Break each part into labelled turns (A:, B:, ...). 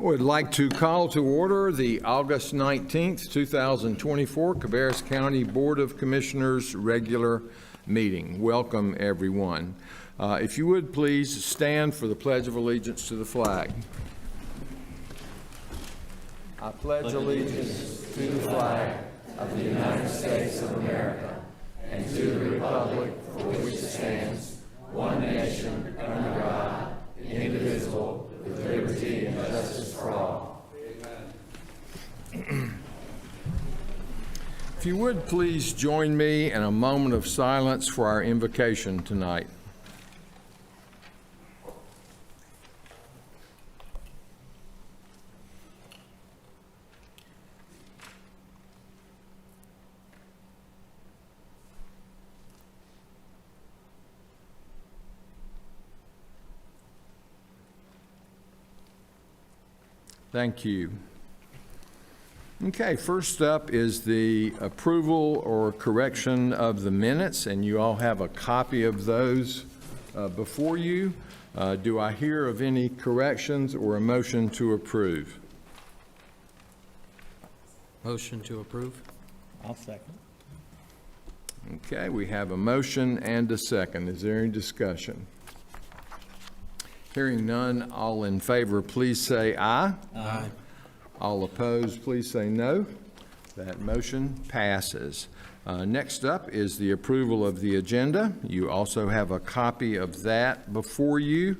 A: Would like to call to order the August 19th, 2024 Cabarrus County Board of Commissioners regular meeting. Welcome, everyone. If you would please stand for the Pledge of Allegiance to the flag. I pledge allegiance to the flag of the United States of America and to the republic for which it stands, one nation, under God, indivisible, with liberty and justice for all. Amen. If you would please join me in a moment of silence for our invocation tonight. Thank you. Okay, first up is the approval or correction of the minutes, and you all have a copy of those before you. Do I hear of any corrections or a motion to approve?
B: Motion to approve.
C: I'll second.
A: Okay, we have a motion and a second. Is there any discussion? Hearing none, all in favor, please say aye.
B: Aye.
A: All opposed, please say no. That motion passes. Next up is the approval of the agenda. You also have a copy of that before you.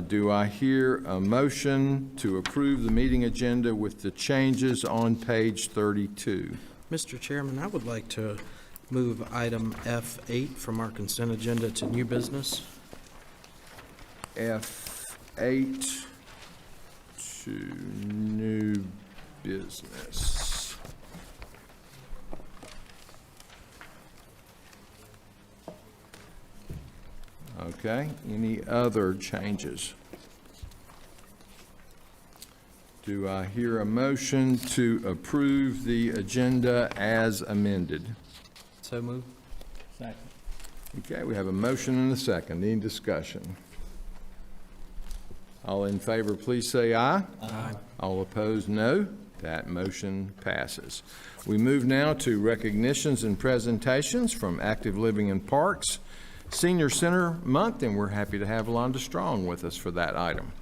A: Do I hear a motion to approve the meeting agenda with the changes on page 32?
B: Mr. Chairman, I would like to move item F8 from our consent agenda to new business.
A: F8 to new business. Okay, any other changes? Do I hear a motion to approve the agenda as amended?
B: So moved.
C: Second.
A: Okay, we have a motion and a second. Any discussion? All in favor, please say aye.
B: Aye.
A: All opposed, no. That motion passes. We move now to recognitions and presentations from Active Living and Parks Senior Center Month, and we're happy to have Londa Strong with us for that item.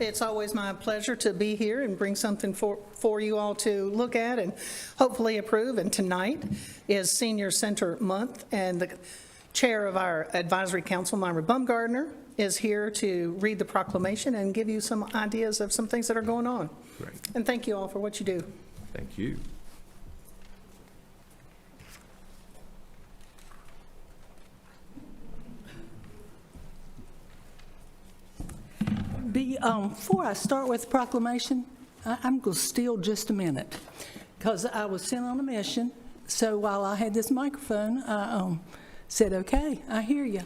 D: It's always my pleasure to be here and bring something for you all to look at and hopefully approve. And tonight is Senior Center Month, and the chair of our advisory council, Myra Bumgardner, is here to read the proclamation and give you some ideas of some things that are going on.
A: Great.
D: And thank you all for what you do.
A: Thank you.
E: Before I start with the proclamation, I'm going to steal just a minute because I was sent on a mission. So while I had this microphone, I said, okay, I hear you.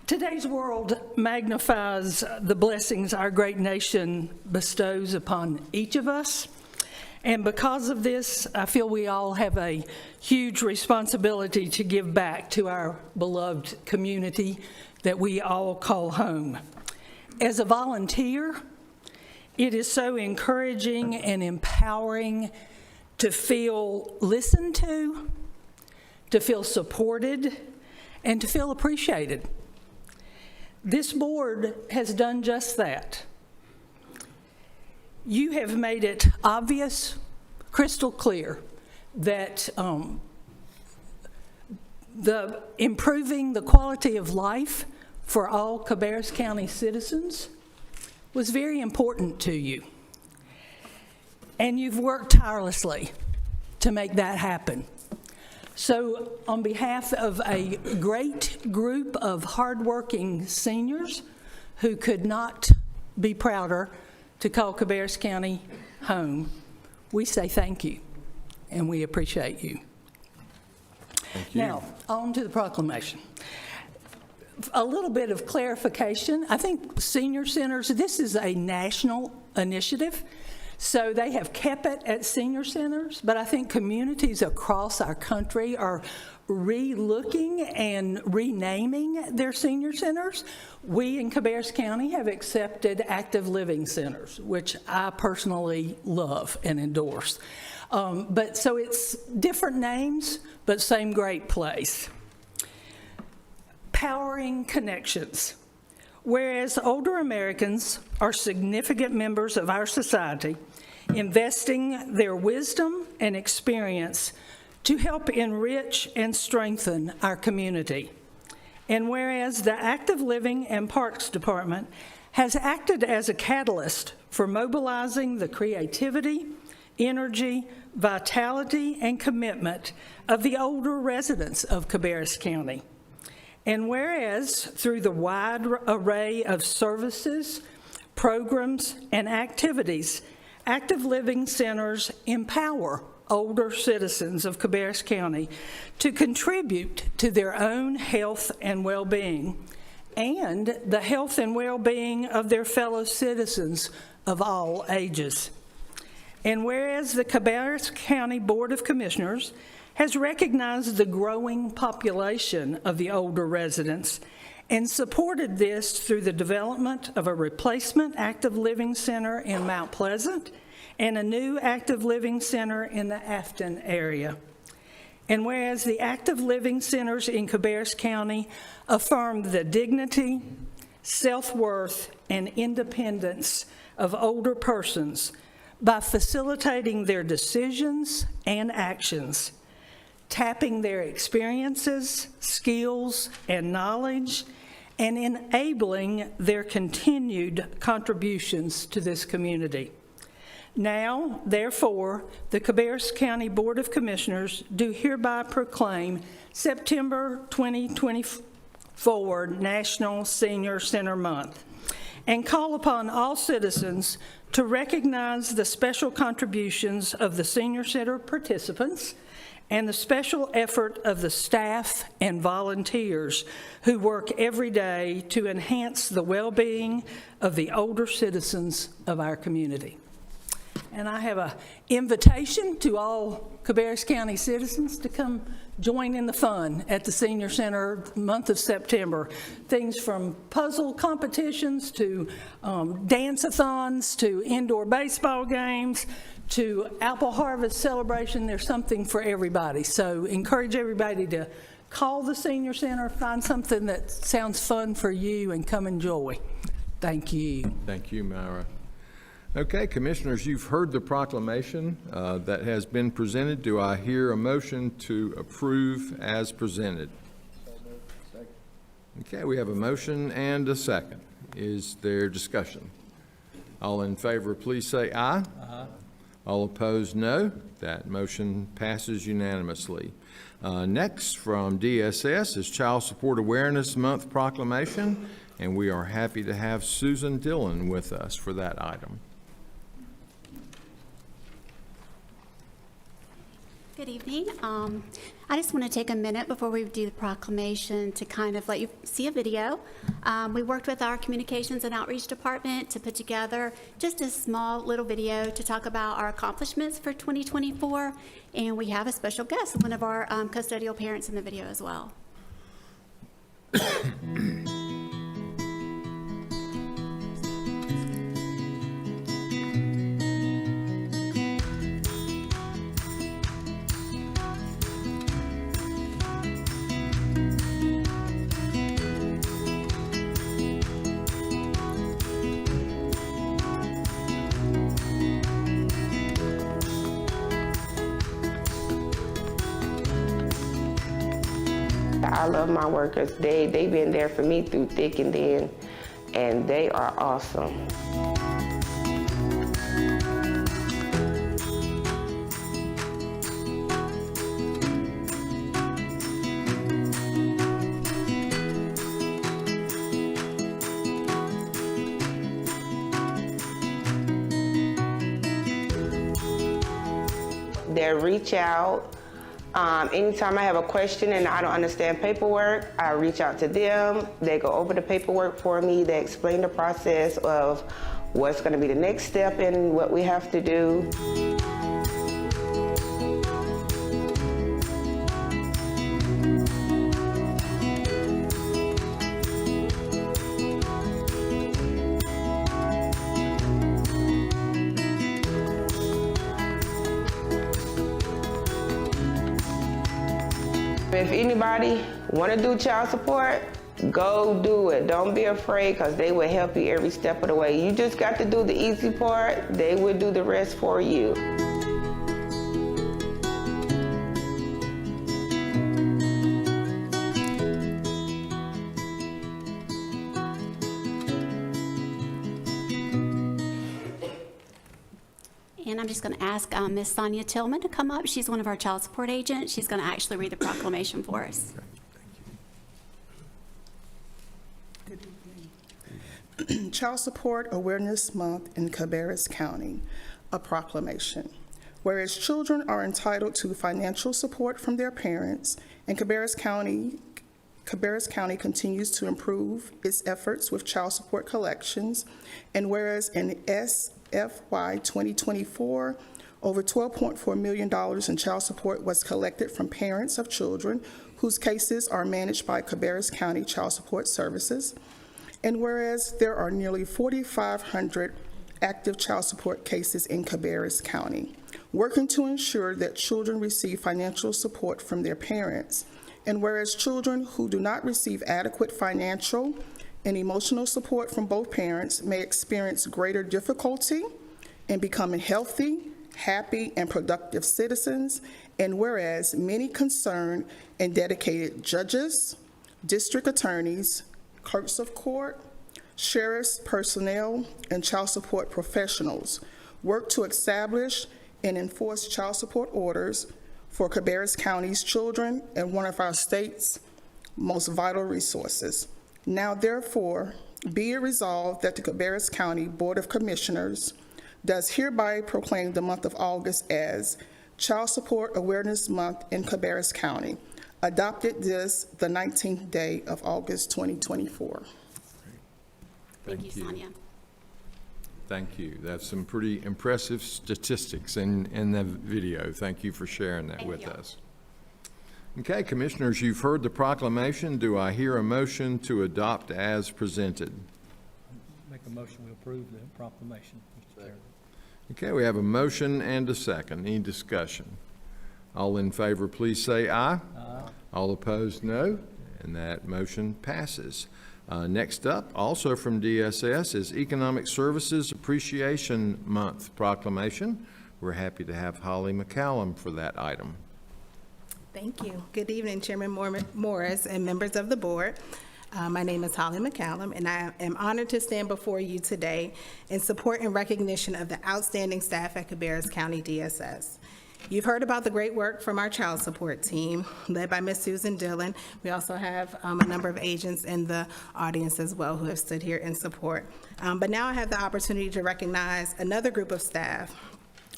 E: Today's world magnifies the blessings our great nation bestows upon each of us. And because of this, I feel we all have a huge responsibility to give back to our beloved community that we all call home. As a volunteer, it is so encouraging and empowering to feel listened to feel supported, and to feel appreciated. This board has done just that. You have made it obvious, crystal clear, that improving the quality of life for all Cabarrus County citizens was very important to you. And you've worked tirelessly to make that happen. So on behalf of a great group of hardworking seniors who could not be prouder to call Cabarrus County home, we say thank you, and we appreciate you.
A: Thank you.
E: Now, on to the proclamation. A little bit of clarification. I think senior centers, this is a national initiative. So they have kept it at senior centers, but I think communities across our country are re-looking and renaming their senior centers. We in Cabarrus County have accepted active living centers, which I personally love and endorse. But so it's different names, but same great place. Powering connections. Whereas older Americans are significant members of our society, investing their wisdom and experience to help enrich and strengthen our community. And whereas the Active Living and Parks Department has acted as a catalyst for mobilizing the creativity, energy, vitality, and commitment of the older residents of Cabarrus County. And whereas through the wide array of services, programs, and activities, Active Living Centers empower older citizens of Cabarrus County to contribute to their own health and well-being and the health and well-being of their fellow citizens of all ages. And whereas the Cabarrus County Board of Commissioners has recognized the growing population of the older residents and supported this through the development of a replacement active living center in Mount Pleasant and a new active living center in the Afton area. And whereas the active living centers in Cabarrus County affirm the dignity, self-worth, and independence of older persons by facilitating their decisions and actions, tapping their experiences, skills, and knowledge, and enabling their continued contributions to this community. Now, therefore, the Cabarrus County Board of Commissioners do hereby proclaim September 2024 National Senior Center Month and call upon all citizens to recognize the special contributions of the Senior Center participants and the special effort of the staff and volunteers who work every day to enhance the well-being of the older citizens of our community. And I have an invitation to all Cabarrus County citizens to come join in the fun at the Senior Center month of September. Things from puzzle competitions to dance-a-thons to indoor baseball games to apple harvest celebration. There's something for everybody. So encourage everybody to call the Senior Center, find something that sounds fun for you, and come enjoy. Thank you.
A: Thank you, Myra. Okay, Commissioners, you've heard the proclamation that has been presented. Do I hear a motion to approve as presented? Okay, we have a motion and a second. Is there discussion? All in favor, please say aye. Aye. All opposed, no. That motion passes unanimously. Next, from DSS is Child Support Awareness Month proclamation, and we are happy to have Susan Dillon with us for that item.
F: Good evening. I just want to take a minute before we do the proclamation to kind of let you see a video. We worked with our communications and outreach department to put together just a small little video to talk about our accomplishments for 2024, and we have a special guest, one of our custodial parents in the video as well.
G: I love my workers. They've been there for me through thick and thin, and they are awesome. They reach out. Anytime I have a question and I don't understand paperwork, I reach out to them. They go over the paperwork for me. They explain the process of what's going to be the next step in what we have to do. If anybody want to do child support, go do it. Don't be afraid, because they will help you every step of the way. You just got to do the easy part. They will do the rest for you.
F: And I'm just going to ask Ms. Sonia Tillman to come up. She's one of our child support agents. She's going to actually read the proclamation for us.
H: Child Support Awareness Month in Cabarrus County, a proclamation. Whereas children are entitled to financial support from their parents, and Cabarrus County continues to improve its efforts with child support collections, and whereas in SFY 2024, over $12.4 million in child support was collected from parents of children whose cases are managed by Cabarrus County Child Support Services. And whereas there are nearly 4,500 active child support cases in Cabarrus County, working to ensure that children receive financial support from their parents. And whereas children who do not receive adequate financial and emotional support from both parents may experience greater difficulty in becoming healthy, happy, and productive citizens. And whereas many concerned and dedicated judges, district attorneys, clerks of court, sheriff's personnel, and child support professionals work to establish and enforce child support orders for Cabarrus County's children and one of our state's most vital resources. Now, therefore, be it resolved that the Cabarrus County Board of Commissioners does hereby proclaim the month of August as Child Support Awareness Month in Cabarrus County, adopted this the 19th day of August 2024.
F: Thank you, Sonia.
A: Thank you. That's some pretty impressive statistics in the video. Thank you for sharing that with us. Okay, Commissioners, you've heard the proclamation. Do I hear a motion to adopt as presented?
C: Make a motion, we approve the proclamation, Mr. Chairman.
A: Okay, we have a motion and a second. Any discussion? All in favor, please say aye. Aye. All opposed, no. And that motion passes. Next up, also from DSS, is Economic Services Appreciation Month proclamation. We're happy to have Holly McCallum for that item.
I: Thank you. Good evening, Chairman Morris and members of the board. My name is Holly McCallum, and I am honored to stand before you today in support and recognition of the outstanding staff at Cabarrus County DSS. You've heard about the great work from our child support team, led by Ms. Susan Dillon. We also have a number of agents in the audience as well who have stood here in support. But now I have the opportunity to recognize another group of staff,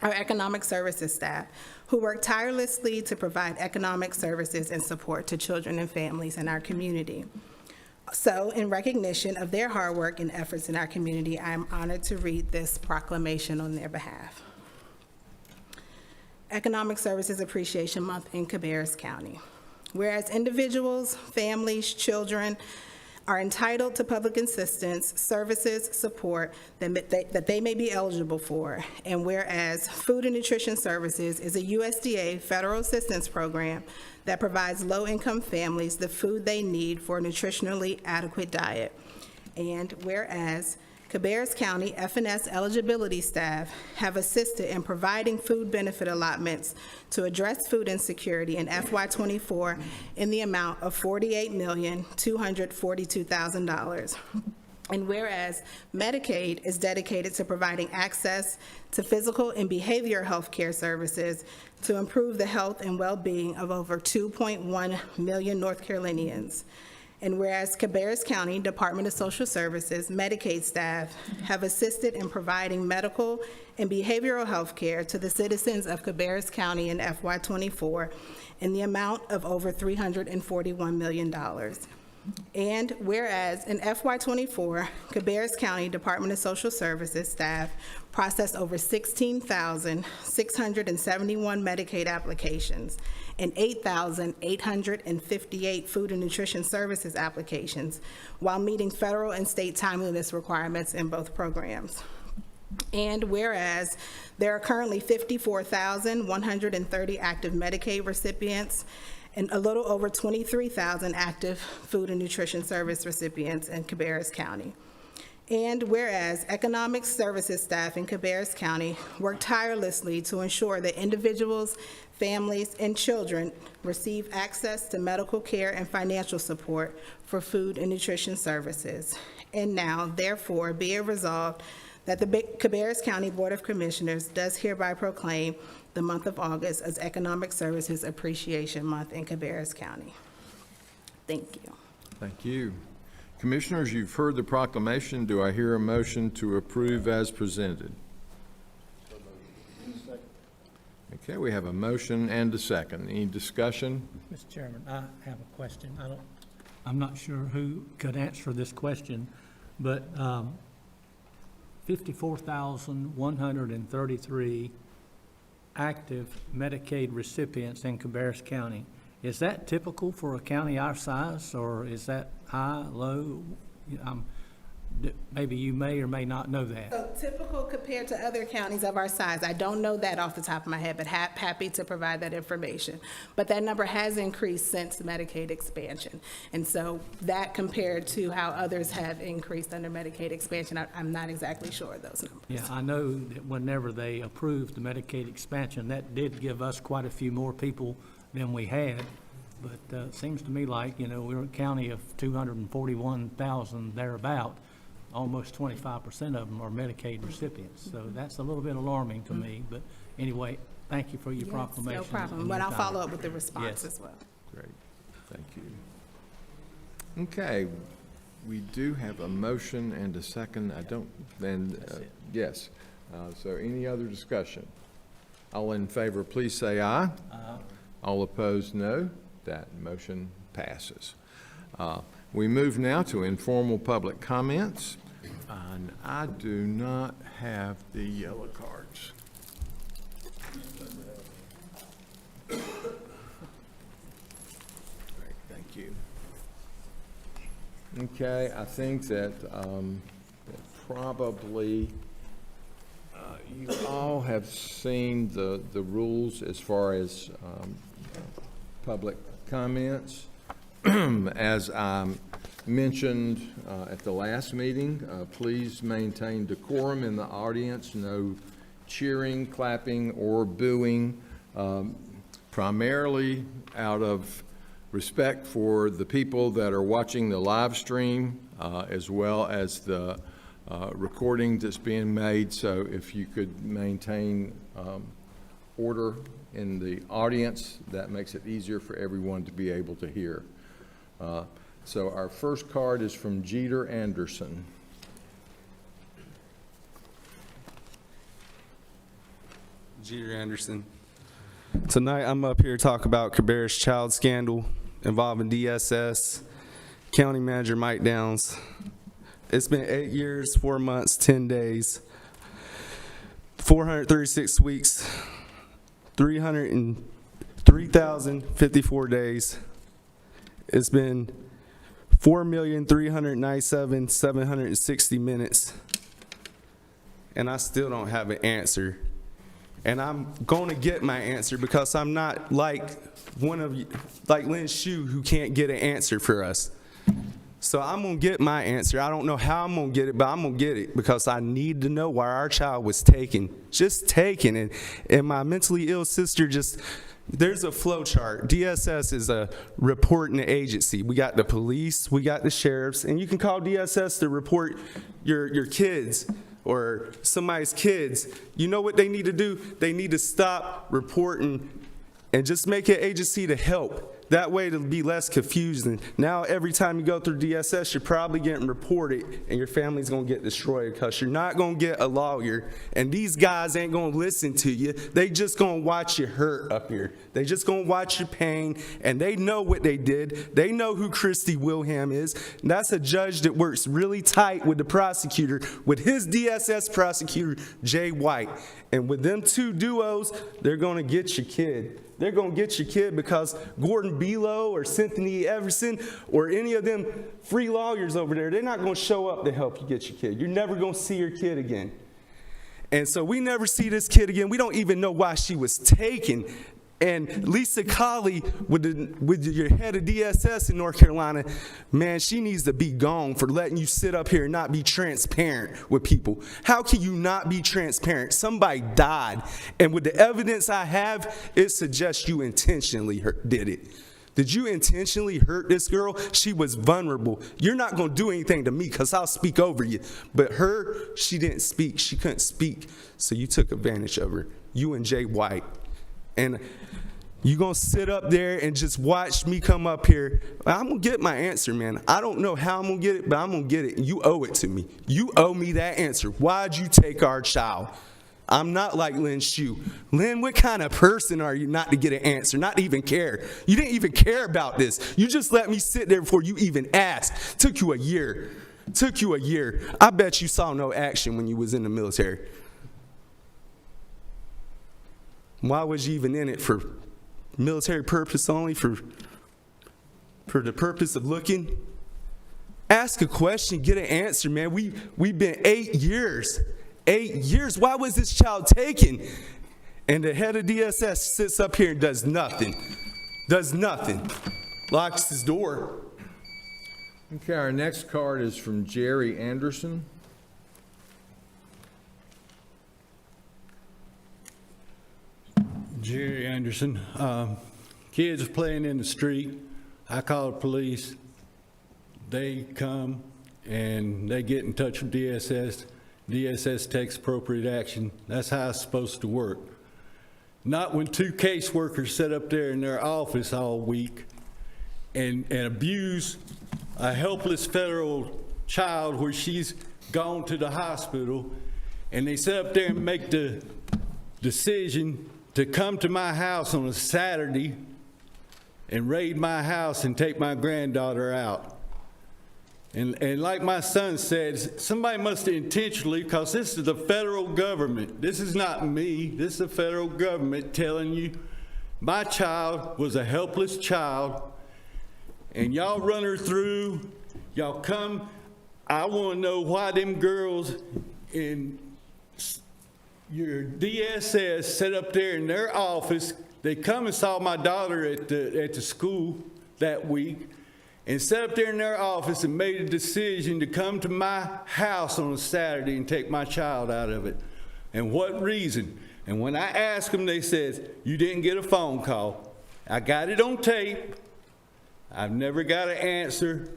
I: our economic services staff, who work tirelessly to provide economic services and support to children and families in our community. So, in recognition of their hard work and efforts in our community, I am honored to read this proclamation on their behalf. Economic Services Appreciation Month in Cabarrus County. Whereas individuals, families, children are entitled to public assistance, services, support that they may be eligible for, and whereas Food and Nutrition Services is a USDA federal assistance program that provides low-income families the food they need for a nutritionally adequate diet, and whereas Cabarrus County F&S eligibility staff have assisted in providing food benefit allotments to address food insecurity in FY24 in the amount of $48,242,000. And whereas Medicaid is dedicated to providing access to physical and behavioral health care services to improve the health and well-being of over 2.1 million North Carolinians. And whereas Cabarrus County Department of Social Services Medicaid staff have assisted in providing medical and behavioral health care to the citizens of Cabarrus County in FY24 in the amount of over $341 million. And whereas in FY24, Cabarrus County Department of Social Services staff processed over 16,671 Medicaid applications and 8,858 food and nutrition services applications, while meeting federal and state timeliness requirements in both programs. And whereas there are currently 54,130 active Medicaid recipients and a little over 23,000 active food and nutrition service recipients in Cabarrus County. And whereas economic services staff in Cabarrus County work tirelessly to ensure that individuals, families, and children receive access to medical care and financial support for food and nutrition services. And now, therefore, be it resolved that the Cabarrus County Board of Commissioners does hereby proclaim the month of August as Economic Services Appreciation Month in Cabarrus County. Thank you.
A: Thank you. Commissioners, you've heard the proclamation. Do I hear a motion to approve as presented? Okay, we have a motion and a second. Any discussion?
C: Mr. Chairman, I have a question. I'm not sure who could answer this question, but 54,133 active Medicaid recipients in Cabarrus County. Is that typical for a county our size, or is that high, low? Maybe you may or may not know that.
I: So typical compared to other counties of our size, I don't know that off the top of my head, but happy to provide that information. But that number has increased since the Medicaid expansion. And so that compared to how others have increased under Medicaid expansion, I'm not exactly sure of those numbers.
C: Yeah, I know that whenever they approved the Medicaid expansion, that did give us quite a few more people than we had. But it seems to me like, we're a county of 241,000 thereabout. Almost 25% of them are Medicaid recipients. So that's a little bit alarming to me. But anyway, thank you for your proclamation.
I: No problem,
C: and
I: but
C: your
I: I'll
C: time.
I: follow up with the response
C: Yes.
I: as well.
A: Great, thank you. Okay, we do have a motion and a second. Yes. So any other discussion? All in favor, please say aye. All opposed, no. That motion passes. We move now to informal public comments, and I do not have the yellow cards. Great, thank you. Okay, I think that probably you all have seen the rules as far as public comments. As I mentioned at the last meeting, please maintain decorum in the audience, no cheering, clapping, or booing, primarily out of respect for the people that are watching the live stream, as well as the recording that's being made. So if you could maintain order in the audience, that makes it easier for everyone to be able to hear. So our first card is from Jeter Anderson.
J: Jeter Anderson. Tonight I'm up here to talk about Cabarrus child scandal involving DSS, County Manager Mike Downs. It's been 8 years, 4 months, 10 days, 436 weeks, 3,054 days. It's been 4,397,760 minutes, and I still don't have an answer. And I'm going to get my answer because I'm not like one of you, like Lynn Shue, who can't get an answer for us. So I'm going to get my answer. I don't know how I'm going to get it, but I'm going to get it because I need to know why our child was taken, just taken. And my mentally ill sister just... There's a flow chart. DSS is a reporting agency. We got the police, we got the sheriffs, and you can call DSS to report your kids or somebody's kids. You know what they need to do? They need to stop reporting and just make an agency to help. That way it'll be less confusing. Now every time you go through DSS, you're probably getting reported and your family's gonna get destroyed because you're not gonna get a lawyer, and these guys ain't gonna listen to you. They just gonna watch you hurt up here. They just gonna watch your pain, and they know what they did. They know who Christy Wilhelm is. And that's a judge that works really tight with the prosecutor, with his DSS prosecutor, Jay White. And with them two duos, they're gonna get your kid. They're going to get your kid because Gordon Belo or Cynthia Everson or any of them free lawyers over there, they're not going to show up to help you get your kid. You're never going to see your kid again. And so we never see this kid again. We don't even know why she was taken. And Lisa Colley, with your head of DSS in North Carolina, man, she needs to be gone for letting you sit up here and not be transparent with people. How can you not be transparent? Somebody died. And with the evidence I have, it suggests you intentionally did it. Did you intentionally hurt this girl? She was vulnerable. You're not going to do anything to me because I'll speak over you. But her, she didn't speak. She couldn't speak. So you took advantage of her. You and Jay White. And you gonna sit up there and just watch me come up here. I'm gonna get my answer, man. I don't know how I'm gonna get it, but I'm gonna get it. And you owe it to me. You owe me that answer. Why'd you take our child? I'm not like Lynn Shue. Lynn, what kind of person are you not to get an answer, not to even care? You didn't even care about this. You just let me sit there before you even asked. Took you a year. Took you a year. I bet you saw no action when you was in the military. Why was you even in it? For military purpose only? For the purpose of looking? Ask a question, get an answer, man. We've been 8 years. 8 years. Why was this child taken? And the head of DSS sits up here and does nothing. Does nothing. Locks his door.
A: Okay, our next card is from Jerry Anderson.
K: Jerry Anderson. Kids playing in the street. I called the police. They come and they get in touch with DSS. DSS takes appropriate action. That's how it's supposed to work. Not when two caseworkers sit up there in their office all week and abuse a helpless federal child where she's gone to the hospital, and they sit up there and make the decision to come to my house on a Saturday and raid my house and take my granddaughter out. And like my son said, somebody must have intentionally, because this is the federal government. This is not me. This is the federal government telling you my child was a helpless child, and y'all run her through. Y'all come. I want to know why them girls in your DSS set up there in their office. They come and saw my daughter at the school that week and sat up there in their office and made a decision to come to my house on a Saturday and take my child out of it. And what reason? And when I asked them, they said, you didn't get a phone call. I got it on tape. I've never got an answer.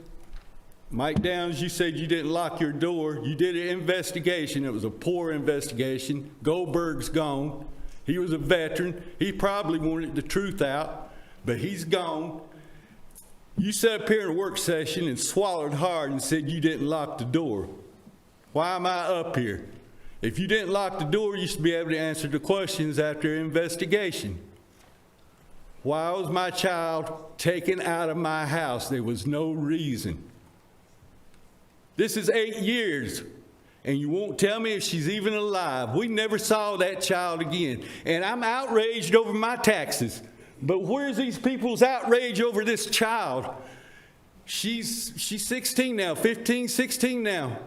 K: Mike Downs, you said you didn't lock your door. You did an investigation. It was a poor investigation. Goldberg's gone. He was a veteran. He probably wanted the truth out, but he's gone. You sat up here in a work session and swallowed hard and said you didn't lock the door. Why am I up here? If you didn't lock the door, you should be able to answer the questions after investigation. Why was my child taken out of my house? There was no reason. This is 8 years, and you won't tell me if she's even alive. We never saw that child again, and I'm outraged over my taxes. But where's these people's outrage over this child? She's 16 now, 15, 16 now.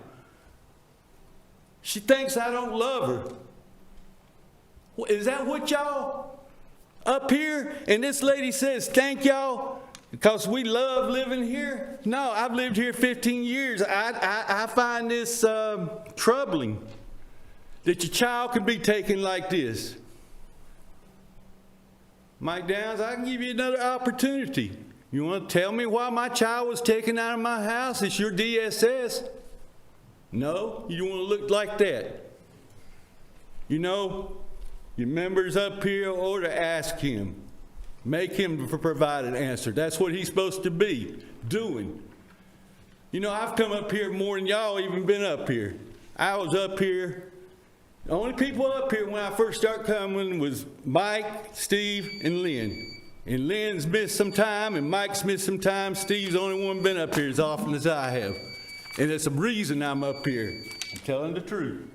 K: She thinks I don't love her. Is that what y'all up here? And this lady says, thank y'all because we love living here? No, I've lived here 15 years. I find this troubling that your child can be taken like this. Mike Downs, I can give you another opportunity. You want to tell me why my child was taken out of my house? It's your DSS. No, you don't want to look like that. You know, your members up here ought to ask him, Make him provide an answer. That's what he's supposed to be doing. You know, I've come up here more than y'all even been up here. I was up here. The only people up here when I first started coming was Mike, Steve, and Lynn. And Lynn's missed some time, and Mike's missed some time. Steve's the only one been up here as often as I have. And it's a reason I'm up here. I'm telling the truth.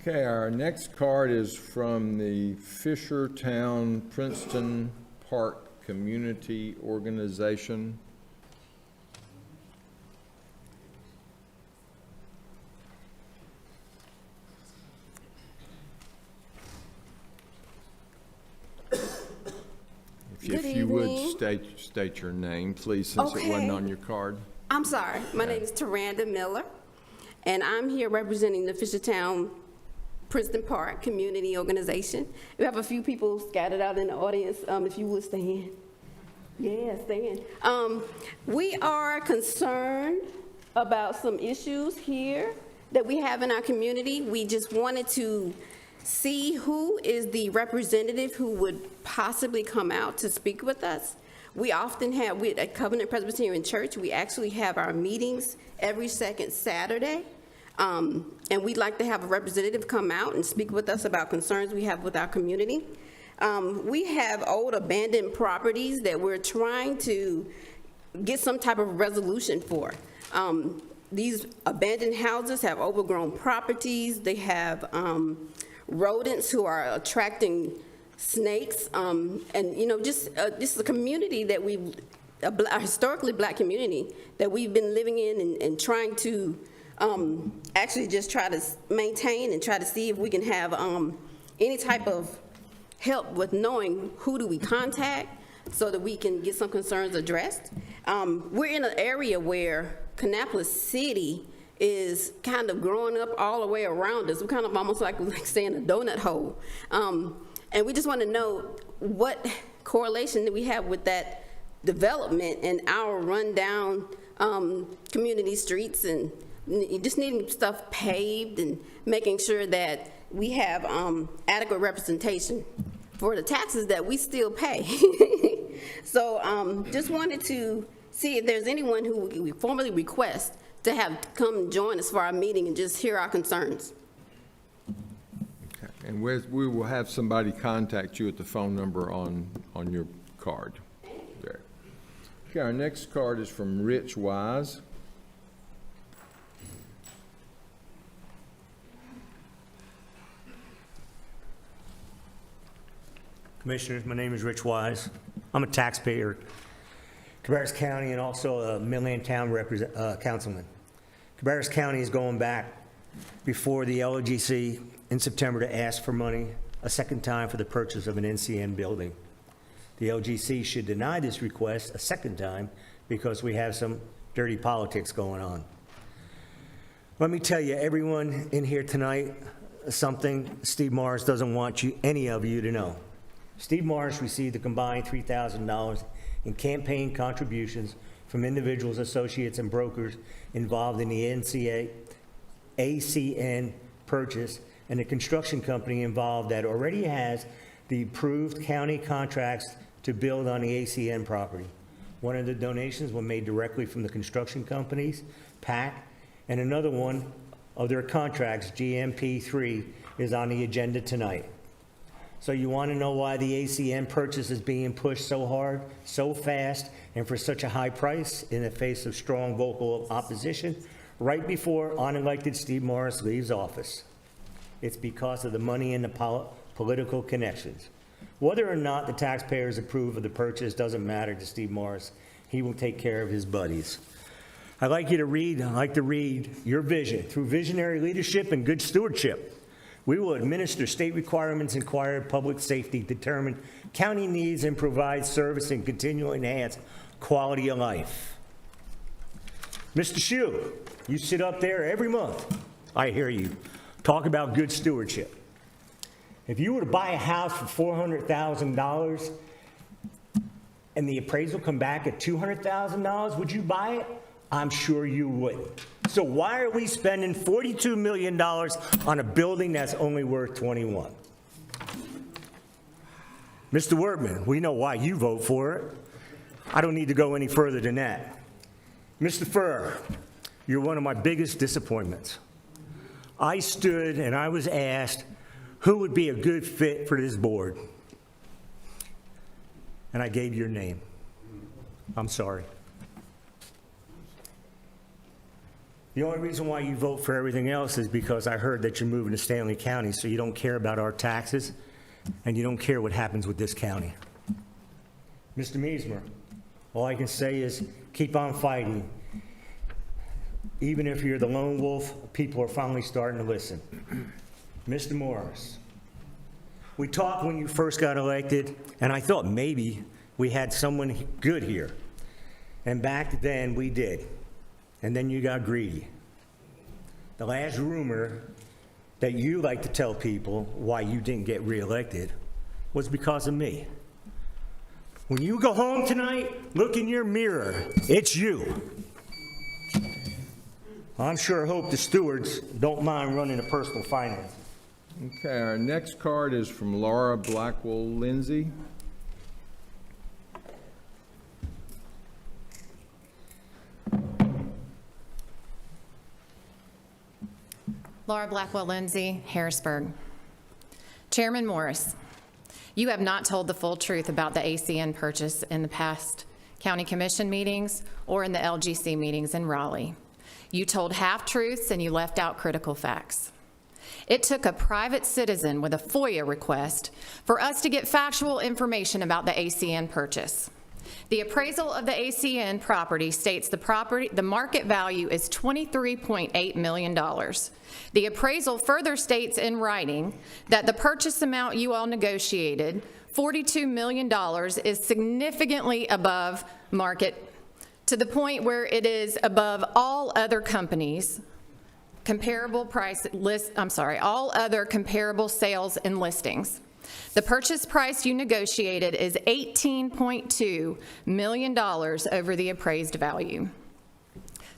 A: Okay, our next card is from the Fishertown Princeton Park Community Organization. If you would state your name, please, since it wasn't on your card.
L: I'm sorry. My name is Taranda Miller, and I'm here representing the Fishertown Princeton Park Community Organization. We have a few people scattered out in the audience. If you would stand. Yeah, stand. We are concerned about some issues here that we have in our community. We just wanted to see who is the representative who would possibly come out to speak with us. We often have, at Covenant Presbyterian Church, we actually have our meetings every second Saturday. And we'd like to have a representative come out and speak with us about concerns we have with our community. We have old abandoned properties that we're trying to get some type of resolution for. These abandoned houses have overgrown properties. They have rodents who are attracting snakes, and you know, just a community that a historically black community that we've been living in and trying to actually just try to maintain and try to see if we can have any type of help with knowing who do we contact so that we can get some concerns addressed. We're in an area where Kannapolis City is kind of growing up all the way around us. We're kind of almost like saying a donut hole. And we just want to know what correlation do we have with that development and our rundown community streets, and just needing stuff paved and making sure that we have adequate representation for the taxes that we still pay. So just wanted to see if there's anyone who we formally request to have come join us for our meeting and just hear our concerns.
A: Okay. And we will have somebody contact you at the phone number on your card. There. Okay, our next card is from Rich Wise.
M: Commissioners, my name is Rich Wise. I'm a taxpayer, Cabarrus County, and also a Midland Town councilman. Cabarrus County is going back before the LOGC in September to ask for money a second time for the purchase of an NCN building. The LGC should deny this request a second time because we have some dirty politics going on. Let me tell you, everyone in here tonight, something Steve Morris doesn't want any of you to know. Steve Morris received a combined $3,000 in campaign contributions from individuals, associates, and brokers involved in the ACN purchase, and a construction company involved that already has the approved county contracts to build on the ACN property. One of the donations was made directly from the construction companies, PAC, and another one of their contracts, GMP3, is on the agenda tonight. So you want to know why the ACN purchase is being pushed so hard, so fast, and for such a high price in the face of strong vocal opposition right before unelected Steve Morris leaves office? It's because of the money and the political connections. Whether or not the taxpayers approve of the purchase doesn't matter to Steve Morris. He will take care of his buddies. I'd like to read your vision. Through visionary leadership and good stewardship, we will administer state requirements, inquire public safety, determine county needs, and provide service and continually enhance quality of life. Mr. Shue, you sit up there every month, I hear you, talk about good stewardship. If you were to buy a house for $400,000 and the appraisal come back at $200,000, would you buy it? I'm sure you wouldn't. So why are we spending $42 million on a building that's only worth 21? Mr. Workman, we know why you vote for it. I don't need to go any further than that. Mr. Furr, you're one of my biggest disappointments. I stood and I was asked who would be a good fit for this board. And I gave your name. I'm sorry. The only reason why you vote for everything else is because I heard that you're moving to Stanley County, so you don't care about our taxes, and you don't care what happens with this county. Mr. Meismer, all I can say is keep on fighting. Even if you're the lone wolf, people are finally starting to listen. Mr. Morris, we talked when you first got elected, and I thought maybe we had someone good here. And back then, we did. And then you got greedy. The last rumor that you like to tell people why you didn't get reelected was because of me. When you go home tonight, look in your mirror. It's you. I'm sure hope the stewards don't mind running a personal finance.
A: Okay, our next card is from Laura Blackwell Lindsay.
N: Laura Blackwell Lindsay, Harrisburg. Chairman Morris, you have not told the full truth about the ACN purchase in the past county commission meetings or in the LGC meetings in Raleigh. You told half-truths and you left out critical facts. It took a private citizen with a FOIA request for us to get factual information about the ACN purchase. The appraisal of the ACN property states the market value is $23.8 million. The appraisal further states in writing that the purchase amount you all negotiated, $42 million, is significantly above market, to the point where it is above all other companies' all other comparable sales and listings. The purchase price you negotiated is $18.2 million over the appraised value.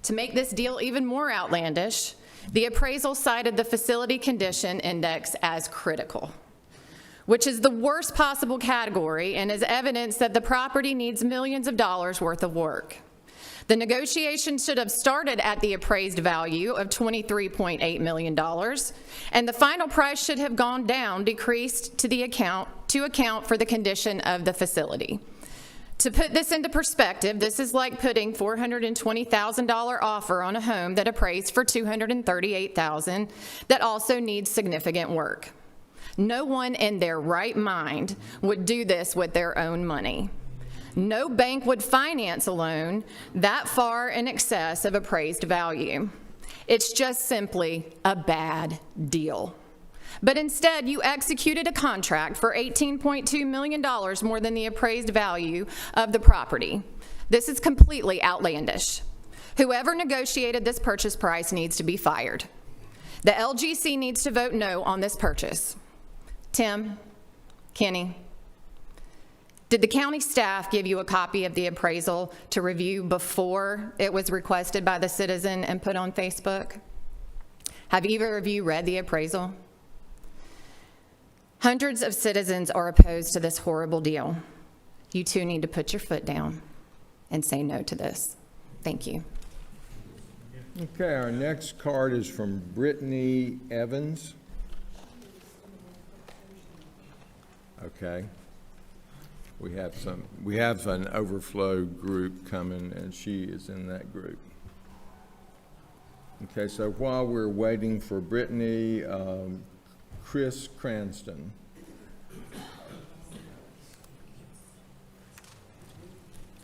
N: To make this deal even more outlandish, the appraisal cited the facility condition index as critical, which is the worst possible category and is evidence that the property needs millions of dollars worth of work. The negotiation should have started at the appraised value of $23.8 million, and the final price should have gone down, decreased to account for the condition of the facility. To put this into perspective, this is like putting $420,000 offer on a home that appraised for $238,000 that also needs significant work. No one in their right mind would do this with their own money. No bank would finance a loan that far in excess of appraised value. It's just simply a bad deal. But instead, you executed a contract for $18.2 million more than the appraised value of the property. This is completely outlandish. Whoever negotiated this purchase price needs to be fired. The LGC needs to vote no on this purchase. Tim, Kenny, did the county staff give you a copy of the appraisal to review before it was requested by the citizen and put on Facebook? Have either of you read the appraisal? Hundreds of citizens are opposed to this horrible deal. You two need to put your foot down and say no to this. Thank you.
A: Okay, our next card is from Brittany Evans. Okay. We have an overflow group coming, and she is in that group. Okay, so while we're waiting for Brittany, Chris Cranston.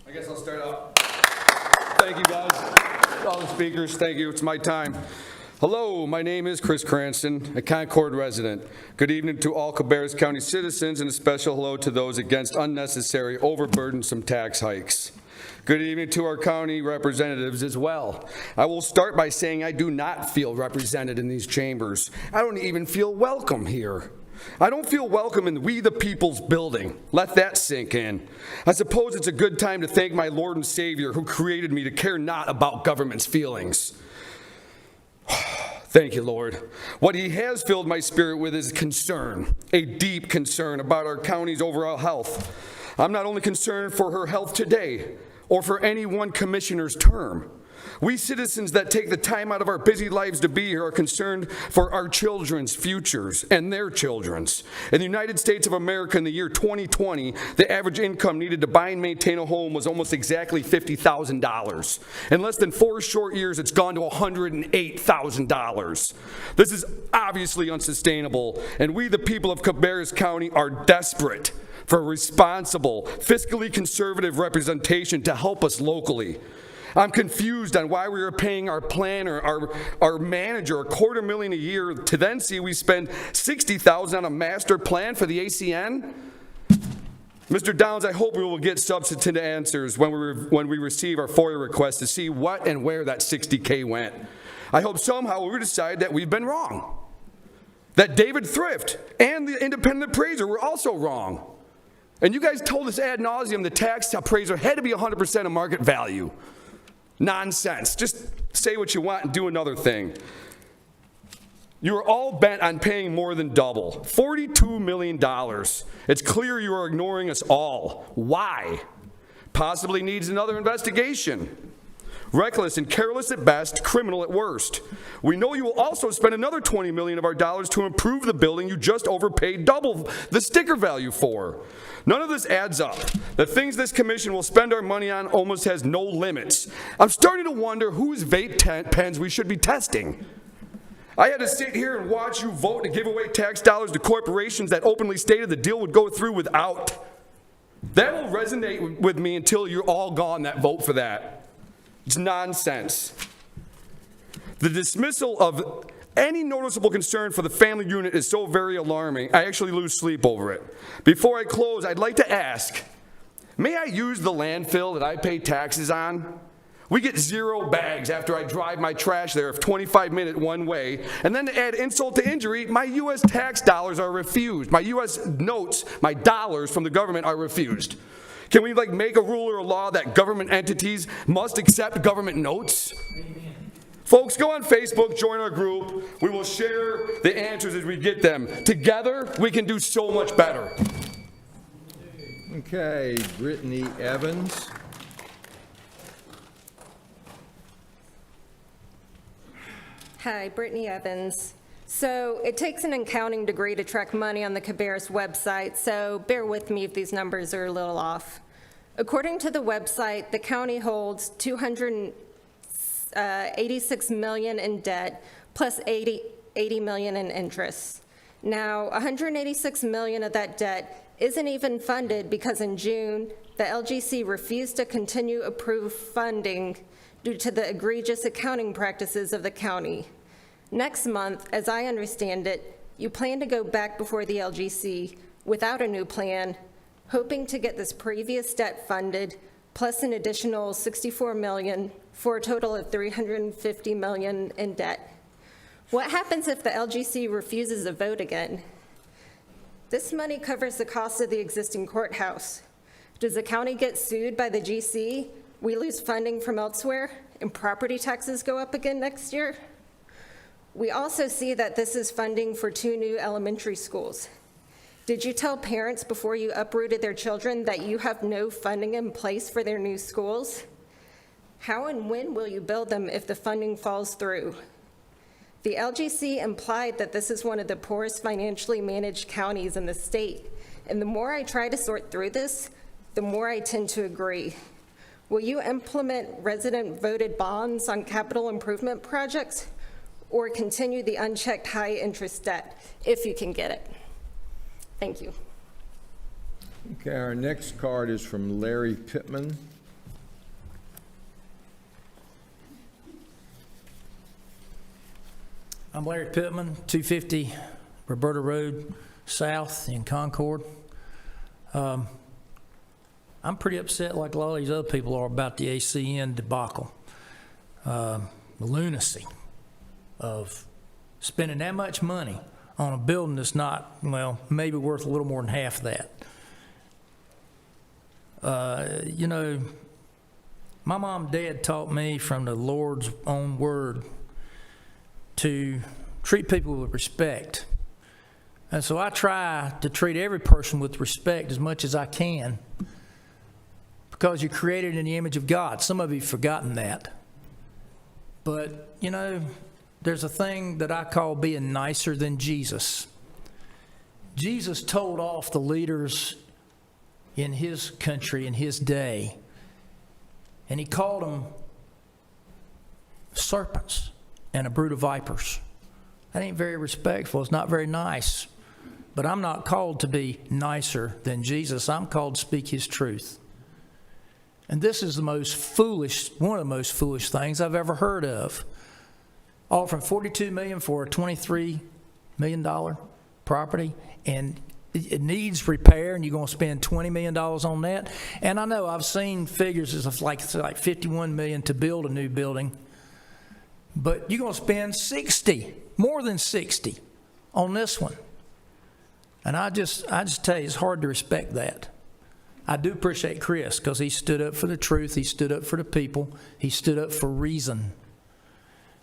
O: I guess I'll start out. Thank you, guys. All the speakers, thank you. It's my time. Hello, my name is Chris Cranston, a Concord resident. Good evening to all Cabarrus County citizens, and a special hello to those against unnecessary, overburdensome tax hikes. Good evening to our county representatives as well. I will start by saying I do not feel represented in these chambers. I don't even feel welcome here. I don't feel welcome in We the People's building. Let that sink in. I suppose it's a good time to thank my Lord and Savior who created me to care not about government's feelings. Thank you, Lord. What he has filled my spirit with is concern, a deep concern about our county's overall health. I'm not only concerned for her health today or for any one commissioner's term. We citizens that take the time out of our busy lives to be here are concerned for our children's futures and their children's. In the United States of America in the year 2020, the average income needed to buy and maintain a home was almost exactly $50,000. In less than 4 short years, it's gone to $108,000. This is obviously unsustainable, and we, the people of Cabarrus County, are desperate for responsible, fiscally conservative representation to help us locally. I'm confused on why we are paying our planner, our manager, $250,000 a year to then see we spend $60,000 on a master plan for the ACN. Mr. Downs, I hope we will get substantive answers when we receive our FOIA request to see what and where that $60K went. I hope somehow we decide that we've been wrong, that David Thrift and the independent appraiser were also wrong. And you guys told us ad nauseum the tax appraiser had to be 100% of market value. Nonsense. Just say what you want and do another thing. You are all bent on paying more than double. $42 million. It's clear you are ignoring us all. Why? Possibly needs another investigation. Reckless and careless at best, criminal at worst. We know you will also spend another $20 million of our dollars to improve the building you just overpaid double the sticker value for. None of this adds up. The things this commission will spend our money on almost has no limits. I'm starting to wonder whose vape pens we should be testing. I had to sit here and watch you vote to give away tax dollars to corporations that openly stated the deal would go through without. That will resonate with me until you're all gone that vote for that. It's nonsense. The dismissal of any noticeable concern for the family unit is so very alarming, I actually lose sleep over it. Before I close, I'd like to ask, may I use the landfill that I pay taxes on? We get 0 bags after I drive my trash there of 25-minute one way, and then to add insult to injury, my U.S. tax dollars are refused. My U.S. notes, my dollars from the government are refused. Can we make a rule or a law that government entities must accept government notes? Folks, go on Facebook, join our group. We will share the answers as we get them. Together, we can do so much better.
A: Okay, Brittany Evans.
P: Hi, Brittany Evans. So it takes an accounting degree to track money on the Cabarrus website, so bear with me if these numbers are a little off. According to the website, the county holds $286 million in debt plus $80 million in interest. Now, $186 million of that debt isn't even funded because in June, the LGC refused to continue approved funding due to the egregious accounting practices of the county. Next month, as I understand it, you plan to go back before the LGC without a new plan, hoping to get this previous debt funded, plus an additional $64 million for a total of $350 million in debt. What happens if the LGC refuses a vote again? This money covers the cost of the existing courthouse. Does the county get sued by the GC? We lose funding from elsewhere, and property taxes go up again next year? We also see that this is funding for 2 new elementary schools. Did you tell parents before you uprooted their children that you have no funding in place for their new schools? How and when will you build them if the funding falls through? The LGC implied that this is one of the poorest financially managed counties in the state, and the more I try to sort through this, the more I tend to agree. Will you implement resident-voted bonds on capital improvement projects, or continue the unchecked high-interest debt, if you can get it? Thank you.
A: Okay, our next card is from Larry Pittman.
Q: I'm Larry Pittman, 250 Roberta Road South in Concord. I'm pretty upset, like a lot of these other people are, about the ACN debacle. The lunacy of spending that much money on a building that's not, well, maybe worth a little more than half of that. You know, my mom and dad taught me from the Lord's own word to treat people with respect. And so I try to treat every person with respect as much as I can, because you're created in the image of God. Some of you have forgotten that. But, you know, there's a thing that I call being nicer than Jesus. Jesus told off the leaders in his country, in his day, and he called them serpents and a brood of vipers. That ain't very respectful. It's not very nice. But I'm not called to be nicer than Jesus. I'm called to speak his truth. And this is one of the most foolish things I've ever heard of. Offering $42 million for a $23 million property, and it needs repair, and you're going to spend $20 million on that. And I know I've seen figures of like $51 million to build a new building, but you're going to spend more than 60 on this one. And I just tell you, it's hard to respect that. I do appreciate Chris, because he stood up for the truth. He stood up for the people. He stood up for reason.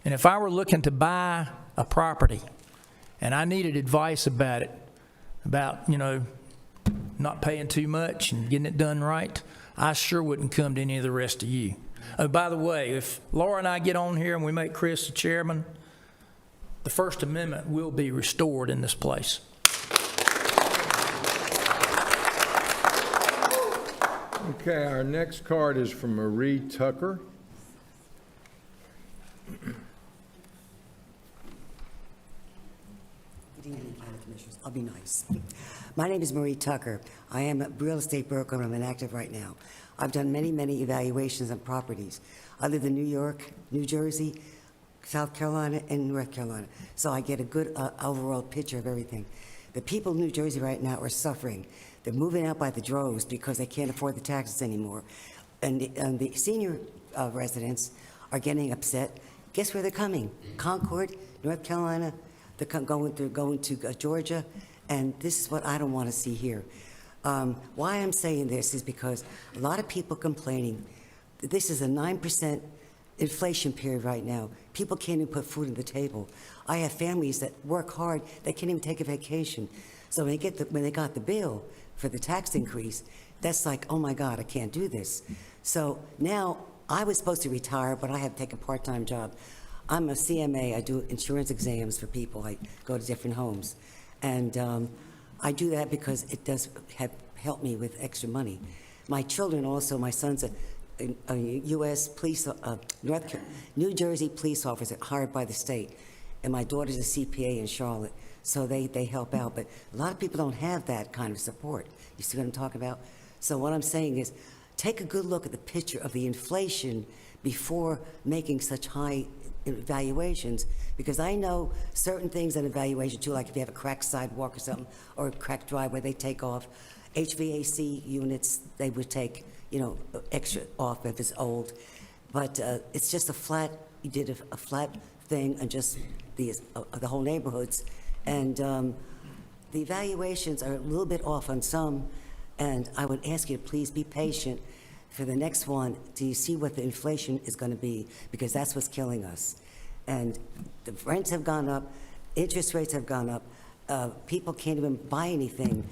Q: And if I were looking to buy a property and I needed advice about it, about, you know, not paying too much and getting it done right, I sure wouldn't come to any of the rest of you. Oh, by the way, if Laura and I get on here and we make Chris the chairman, the First Amendment will be restored in this place.
A: Okay, our next card is from Marie Tucker.
R: Good evening, County Commissioners. I'll be nice. My name is Marie Tucker. I am a real estate broker, and I'm inactive right now. I've done many, many evaluations on properties. I live in New York, New Jersey, South Carolina, and North Carolina, so I get a good overall picture of everything. The people in New Jersey right now are suffering. They're moving out by the droves because they can't afford the taxes anymore. And the senior residents are getting upset. Guess where they're coming? Concord, North Carolina. They're going to Georgia, and this is what I don't want to see here. Why I'm saying this is because a lot of people complaining. This is a 9% inflation period right now. People can't even put food on the table. I have families that work hard, they can't even take a vacation. So when they got the bill for the tax increase, that's like, oh my God, I can't do this. So now I was supposed to retire, but I have to take a part-time job. I'm a CMA. I do insurance exams for people. I go to different homes. And I do that because it does help me with extra money. My children also, my son's a U.S. police, New Jersey police officer hired by the state. And my daughter's a CPA in Charlotte. So they help out. But a lot of people don't have that kind of support. You see what I'm talking about? So what I'm saying is, take a good look at the picture of the inflation before making such high evaluations, because I know certain things in evaluation too, like if you have a cracked sidewalk or something, or a cracked driveway, they take off. HVAC units, they would take, you know, extra off if it's old. But it's just you did a flat thing and just the whole neighborhoods. And the evaluations are a little bit off on some, and I would ask you to please be patient for the next one till you see what the inflation is going to be, because that's what's killing us. And the rents have gone up, interest rates have gone up, people can't even buy anything.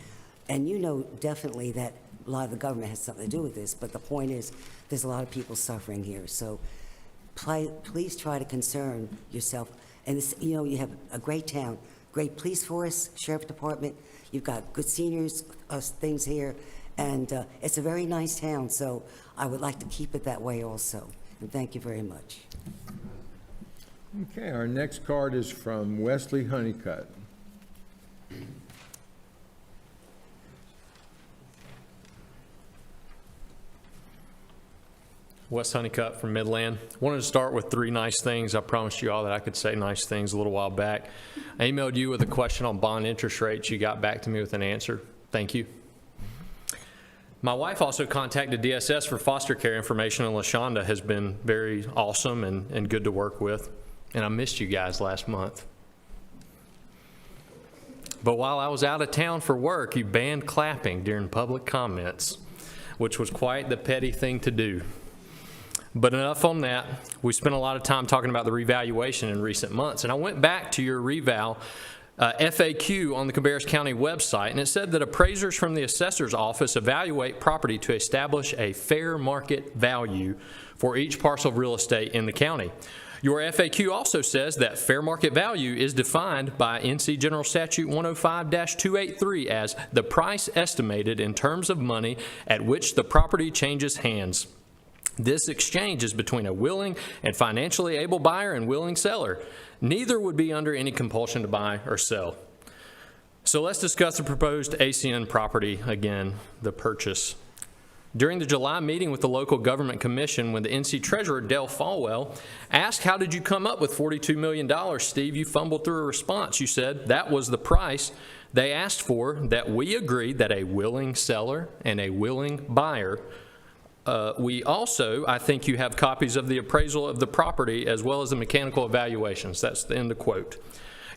R: And you know definitely that a lot of the government has something to do with this, but the point is there's a lot of people suffering here. So please try to concern yourself. And this, you know, you have a great town, great police force, sheriff department, you've got good seniors, things here, and it's a very nice town, so I would like to keep it that way also. And thank you very much.
A: Okay, our next card is from Wesley Honeycutt.
S: Wes Honeycutt from Midland. Wanted to start with 3 nice things. I promised you all that I could say nice things a little while back. I emailed you with a question on bond interest rates. You got back to me with an answer. Thank you. My wife also contacted DSS for foster care information, and LaShonda has been very awesome and good to work with. And I missed you guys last month. But while I was out of town for work, you banned clapping during public comments, which was quite the petty thing to do. But enough on that. We spent a lot of time talking about the revaluation in recent months, and I went back to your reval FAQ on the Cabarrus County website, and it said that appraisers from the assessor's office evaluate property to establish a fair market value for each parcel of real estate in the county. Your FAQ also says that fair market value is defined by NC General Statute 105-283 as the price estimated in terms of money at which the property changes hands. This exchange is between a willing and financially able buyer and willing seller. Neither would be under any compulsion to buy or sell. So let's discuss the proposed ACN property again, the purchase. During the July meeting with the local government commission, when the NC Treasurer, Dale Falwell, asked, how did you come up with $42 million, Steve? You fumbled through a response. You said that was the price they asked for, that we agreed that a willing seller and a willing buyer. We also, I think you have copies of the appraisal of the property as well as the mechanical evaluations. That's the end of quote.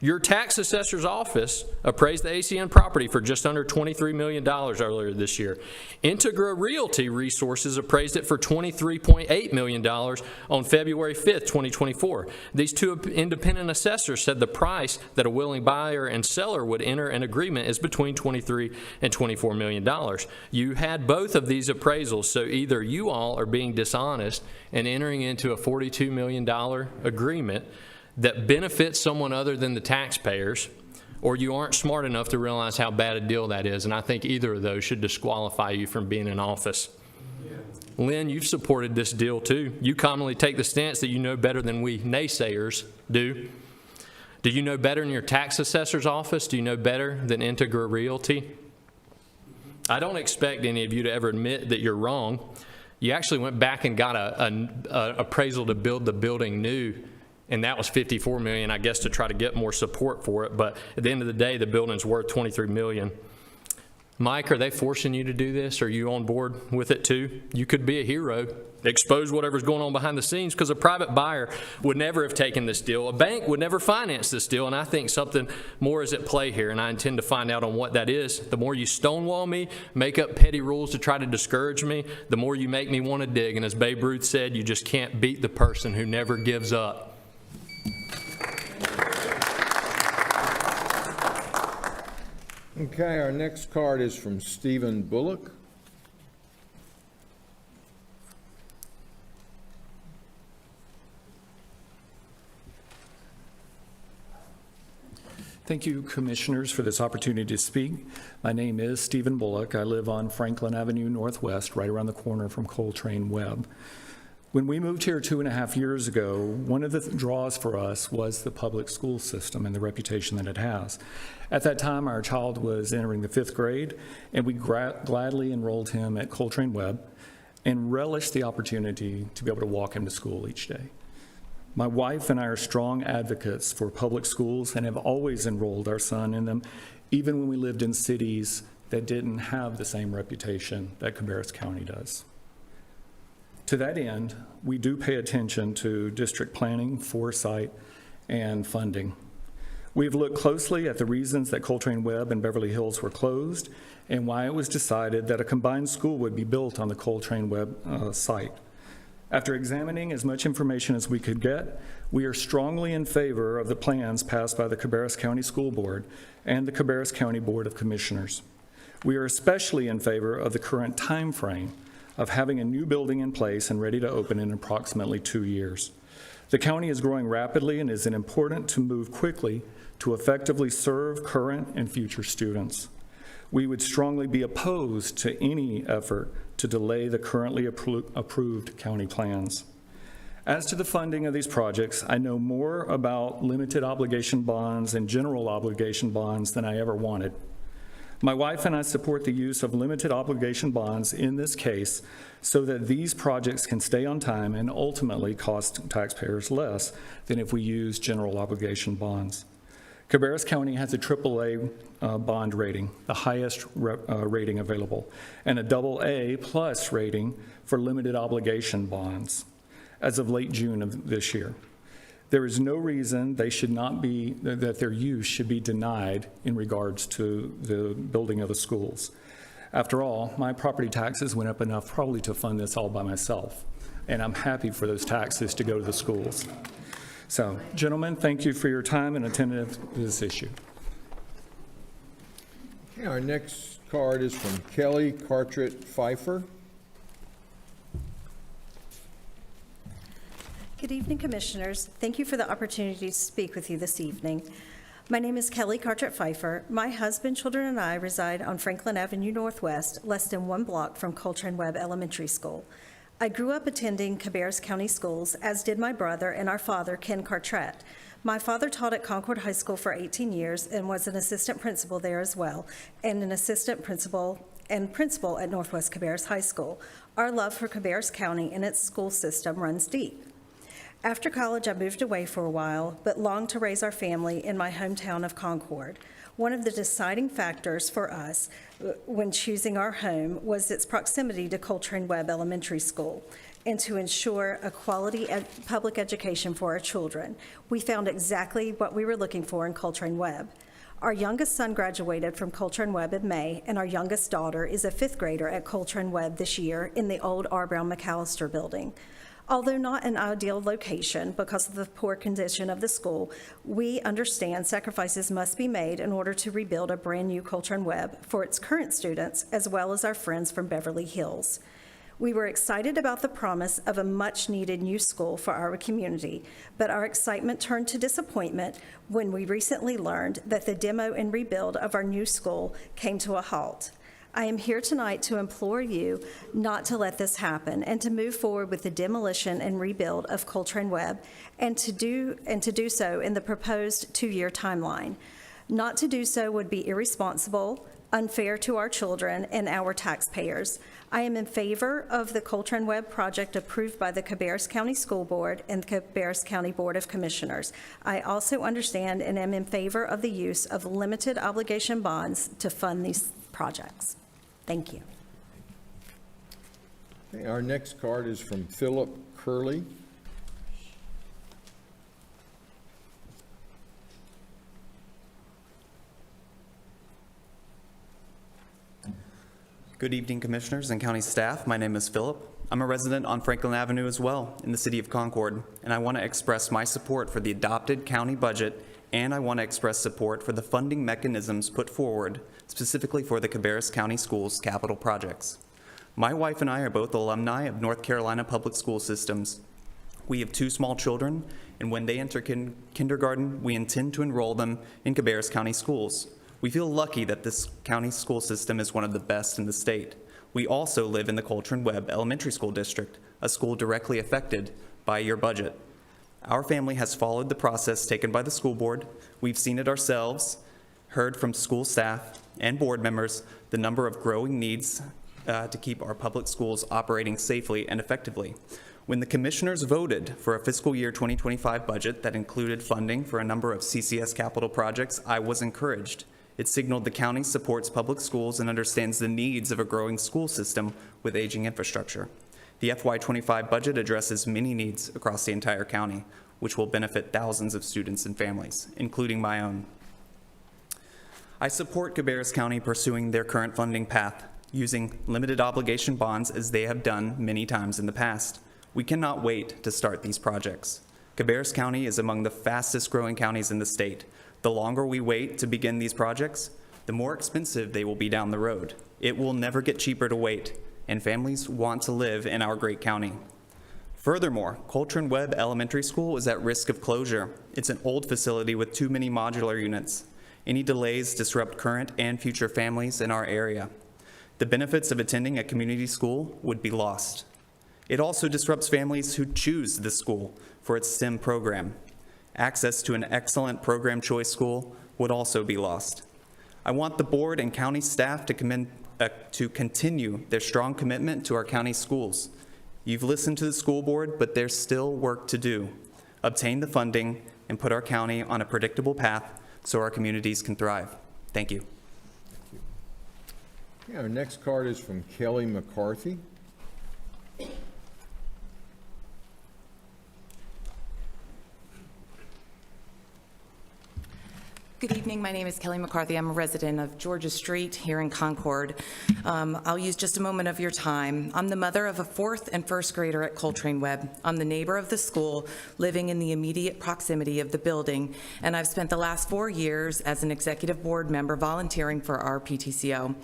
S: Your tax assessor's office appraised the ACN property for just under $23 million earlier this year. Integra Realty Resources appraised it for $23.8 million on February 5th, 2024. These two independent assessors said the price that a willing buyer and seller would enter an agreement is between $23 and $24 million. You had both of these appraisals, so either you all are being dishonest and entering into a $42 million agreement that benefits someone other than the taxpayers, or you aren't smart enough to realize how bad a deal that is, and I think either of those should disqualify you from being in office. Yeah. Lynn, you've supported this deal too. You commonly take the stance that you know better than we naysayers do. Do you know better than your tax assessor's office? Do you know better than Integra Realty? I don't expect any of you to ever admit that you're wrong. You actually went back and got an appraisal to build the building new, and that was $54 million, I guess, to try to get more support for it. But at the end of the day, the building's worth $23 million. Mike, are they forcing you to do this? Are you on board with it too? You could be a hero, expose whatever's going on behind the scenes, because a private buyer would never have taken this deal. A bank would never finance this deal, and I think something more is at play here, and I intend to find out on what that is. The more you stonewall me, make up petty rules to try to discourage me, the more you make me want to dig. And as Babe Ruth said, you just can't beat the person who never gives up.
A: Okay, our next card is from Stephen Bullock.
T: Thank you, Commissioners, for this opportunity to speak. My name is Stephen Bullock. I live on Franklin Avenue Northwest, right around the corner from Coltrane Webb. When we moved here 2.5 years ago, one of the draws for us was the public school system and the reputation that it has. At that time, our child was entering the 5th grade, and we gladly enrolled him at Coltrane Webb and relished the opportunity to be able to walk him to school each day. My wife and I are strong advocates for public schools and have always enrolled our son in them, even when we lived in cities that didn't have the same reputation that Cabarrus County does. To that end, we do pay attention to district planning, foresight, and funding. We've looked closely at the reasons that Coltrane Webb and Beverly Hills were closed and why it was decided that a combined school would be built on the Coltrane Webb site. After examining as much information as we could get, we are strongly in favor of the plans passed by the Cabarrus County School Board and the Cabarrus County Board of Commissioners. We are especially in favor of the current time frame of having a new building in place and ready to open in approximately 2 years. The county is growing rapidly and is important to move quickly to effectively serve current and future students. We would strongly be opposed to any effort to delay the currently approved county plans. As to the funding of these projects, I know more about limited obligation bonds and general obligation bonds than I ever wanted. My wife and I support the use of limited obligation bonds in this case so that these projects can stay on time and ultimately cost taxpayers less than if we use general obligation bonds. Cabarrus County has a AAA bond rating, the highest rating available, and a AA plus rating for limited obligation bonds as of late June of this year. There is no reason they should not be, that their use should be denied in regards to the building of the schools. After all, my property taxes went up enough probably to fund this all by myself. and I'm happy for those taxes to go to the schools. So, gentlemen, thank you for your time and attention to this issue.
A: Okay, our next card is from Kelly Cartret Pfeiffer.
U: Good evening, Commissioners. Thank you for the opportunity to speak with you this evening. My name is Kelly Cartret Pfeiffer. My husband, children, and I reside on Franklin Avenue Northwest, less than 1 block from Coltrane Webb Elementary School. I grew up attending Cabarrus County schools, as did my brother and our father, Ken Cartret. My father taught at Concord High School for 18 years and was an assistant principal there as well, and an assistant principal at Northwest Cabarrus High School. Our love for Cabarrus County and its school system runs deep. After college, I moved away for a while, but longed to raise our family in my hometown of Concord. One of the deciding factors for us when choosing our home was its proximity to Coltrane Webb Elementary School and to ensure a quality public education for our children. We found exactly what we were looking for in Coltrane Webb. Our youngest son graduated from Coltrane Webb in May, and our youngest daughter is a 5th grader at Coltrane Webb this year in the old R. Brown McAllister building. Although not an ideal location because of the poor condition of the school, we understand sacrifices must be made in order to rebuild a brand-new Coltrane Webb for its current students as well as our friends from Beverly Hills. We were excited about the promise of a much-needed new school for our community, but our excitement turned to disappointment when we recently learned that the demo and rebuild of our new school came to a halt. I am here tonight to implore you not to let this happen and to move forward with the demolition and rebuild of Coltrane Webb and to do so in the proposed 2-year timeline. Not to do so would be irresponsible, unfair to our children and our taxpayers. I am in favor of the Coltrane Webb project approved by the Cabarrus County School Board and the Cabarrus County Board of Commissioners. I also understand and am in favor of the use of limited obligation bonds to fund these projects. Thank you.
A: Okay, our next card is from Philip Curley.
V: Good evening, Commissioners and County staff. My name is Philip. I'm a resident on Franklin Avenue as well in the city of Concord, and I want to express my support for the adopted county budget, and I want to express support for the funding mechanisms put forward specifically for the Cabarrus County Schools capital projects. My wife and I are both alumni of North Carolina Public School Systems. We have 2 small children, and when they enter kindergarten, we intend to enroll them in Cabarrus County schools. We feel lucky that this county school system is one of the best in the state. We also live in the Coltrane Webb Elementary School District, a school directly affected by your budget. Our family has followed the process taken by the school board. We've seen it ourselves, heard from school staff and board members the number of growing needs to keep our public schools operating safely and effectively. When the commissioners voted for a fiscal year 2025 budget that included funding for a number of CCS capital projects, I was encouraged. It signaled the county supports public schools and understands the needs of a growing school system with aging infrastructure. The FY25 budget addresses many needs across the entire county, which will benefit thousands of students and families, including my own. I support Cabarrus County pursuing their current funding path, using limited obligation bonds as they have done many times in the past. We cannot wait to start these projects. Cabarrus County is among the fastest growing counties in the state. The longer we wait to begin these projects, the more expensive they will be down the road. It will never get cheaper to wait, and families want to live in our great county. Furthermore, Coltrane Webb Elementary School is at risk of closure. It's an old facility with too many modular units. Any delays disrupt current and future families in our area. The benefits of attending a community school would be lost. It also disrupts families who choose this school for its STEM program. Access to an excellent program choice school would also be lost. I want the board and county staff to continue their strong commitment to our county schools. You've listened to the school board, but there's still work to do. Obtain the funding and put our county on a predictable path so our communities can thrive. Thank you.
A: Yeah, our next card is from Kelly McCarthy.
B: Good evening. My name is Kelly McCarthy. I'm a resident of Georgia Street here in Concord. I'll use just a moment of your time. I'm the mother of a 4th and 1st grader at Coltrane Webb. I'm the neighbor of the school, living in the immediate proximity of the building, and I've spent the last 4 years as an executive board member volunteering for our PTCO.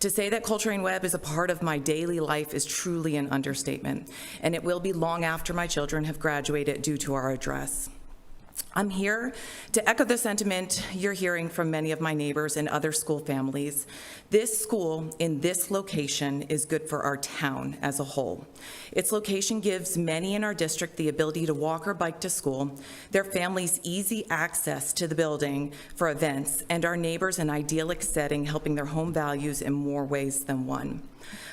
B: To say that Coltrane Webb is a part of my daily life is truly an understatement, and it will be long after my children have graduated due to our address. I'm here to echo the sentiment you're hearing from many of my neighbors and other school families. This school in this location is good for our town as a whole. Its location gives many in our district the ability to walk or bike to school, their families easy access to the building for events, and our neighbors an idyllic setting helping their home values in more ways than one.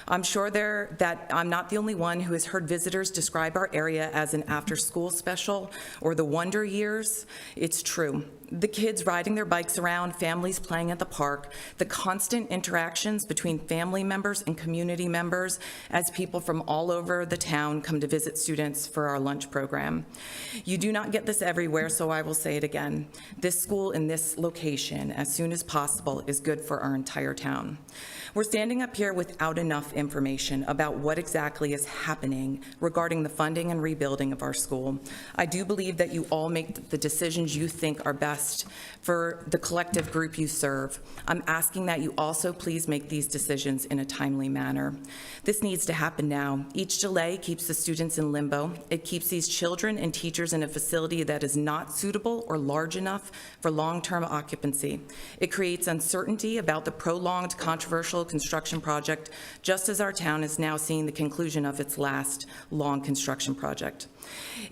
B: I'm sure that I'm not the only one who has heard visitors describe our area as an after-school special or the wonder years. It's true. The kids riding their bikes around, families playing at the park, the constant interactions between family members and community members as people from all over the town come to visit students for our lunch program. You do not get this everywhere, so I will say it again. This school in this location, as soon as possible, is good for our entire town. We're standing up here without enough information about what exactly is happening regarding the funding and rebuilding of our school. I do believe that you all make the decisions you think are best for the collective group you serve. I'm asking that you also please make these decisions in a timely manner. This needs to happen now. Each delay keeps the students in limbo. It keeps these children and teachers in a facility that is not suitable or large enough for long-term occupancy. It creates uncertainty about the prolonged, controversial construction project, just as our town is now seeing the conclusion of its last long construction project.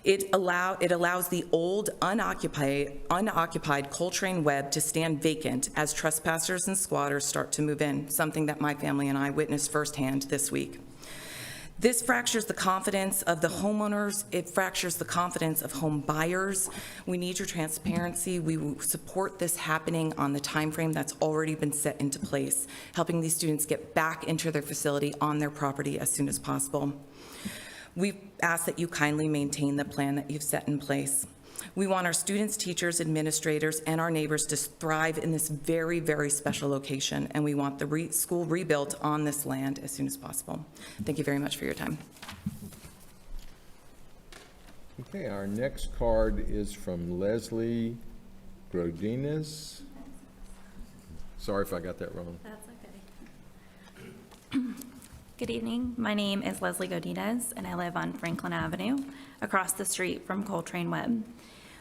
B: It allows the old unoccupied Coltrane Webb to stand vacant as trespassers and squatters start to move in, something that my family and I witnessed firsthand this week. This fractures the confidence of the homeowners. It fractures the confidence of home buyers. We need your transparency. We will support this happening on the time frame that's already been set into place, helping these students get back into their facility on their property as soon as possible. We ask that you kindly maintain the plan that you've set in place. We want our students, teachers, administrators, and our neighbors to thrive in this very, very special location, and we want the school rebuilt on this land as soon as possible. Thank you very much for your time.
A: Okay, our next card is from Leslie Godinez. Sorry if I got that wrong.
D: That's okay. Good evening. My name is Leslie Godinez, and I live on Franklin Avenue, across the street from Coltrane Webb.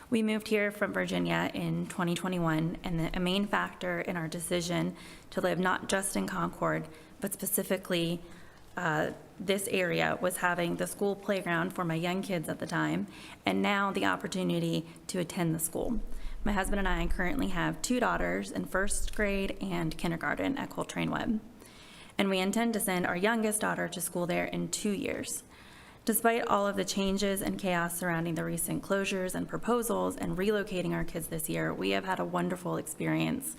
D: We moved here from Virginia in 2021, and a main factor in our decision to live not just in Concord, but specifically this area was having the school playground for my young kids at the time, and now the opportunity to attend the school. My husband and I currently have 2 daughters in 1st grade and kindergarten at Coltrane Webb, and we intend to send our youngest daughter to school there in 2 years. Despite all of the changes and chaos surrounding the recent closures and proposals and relocating our kids this year, we have had a wonderful experience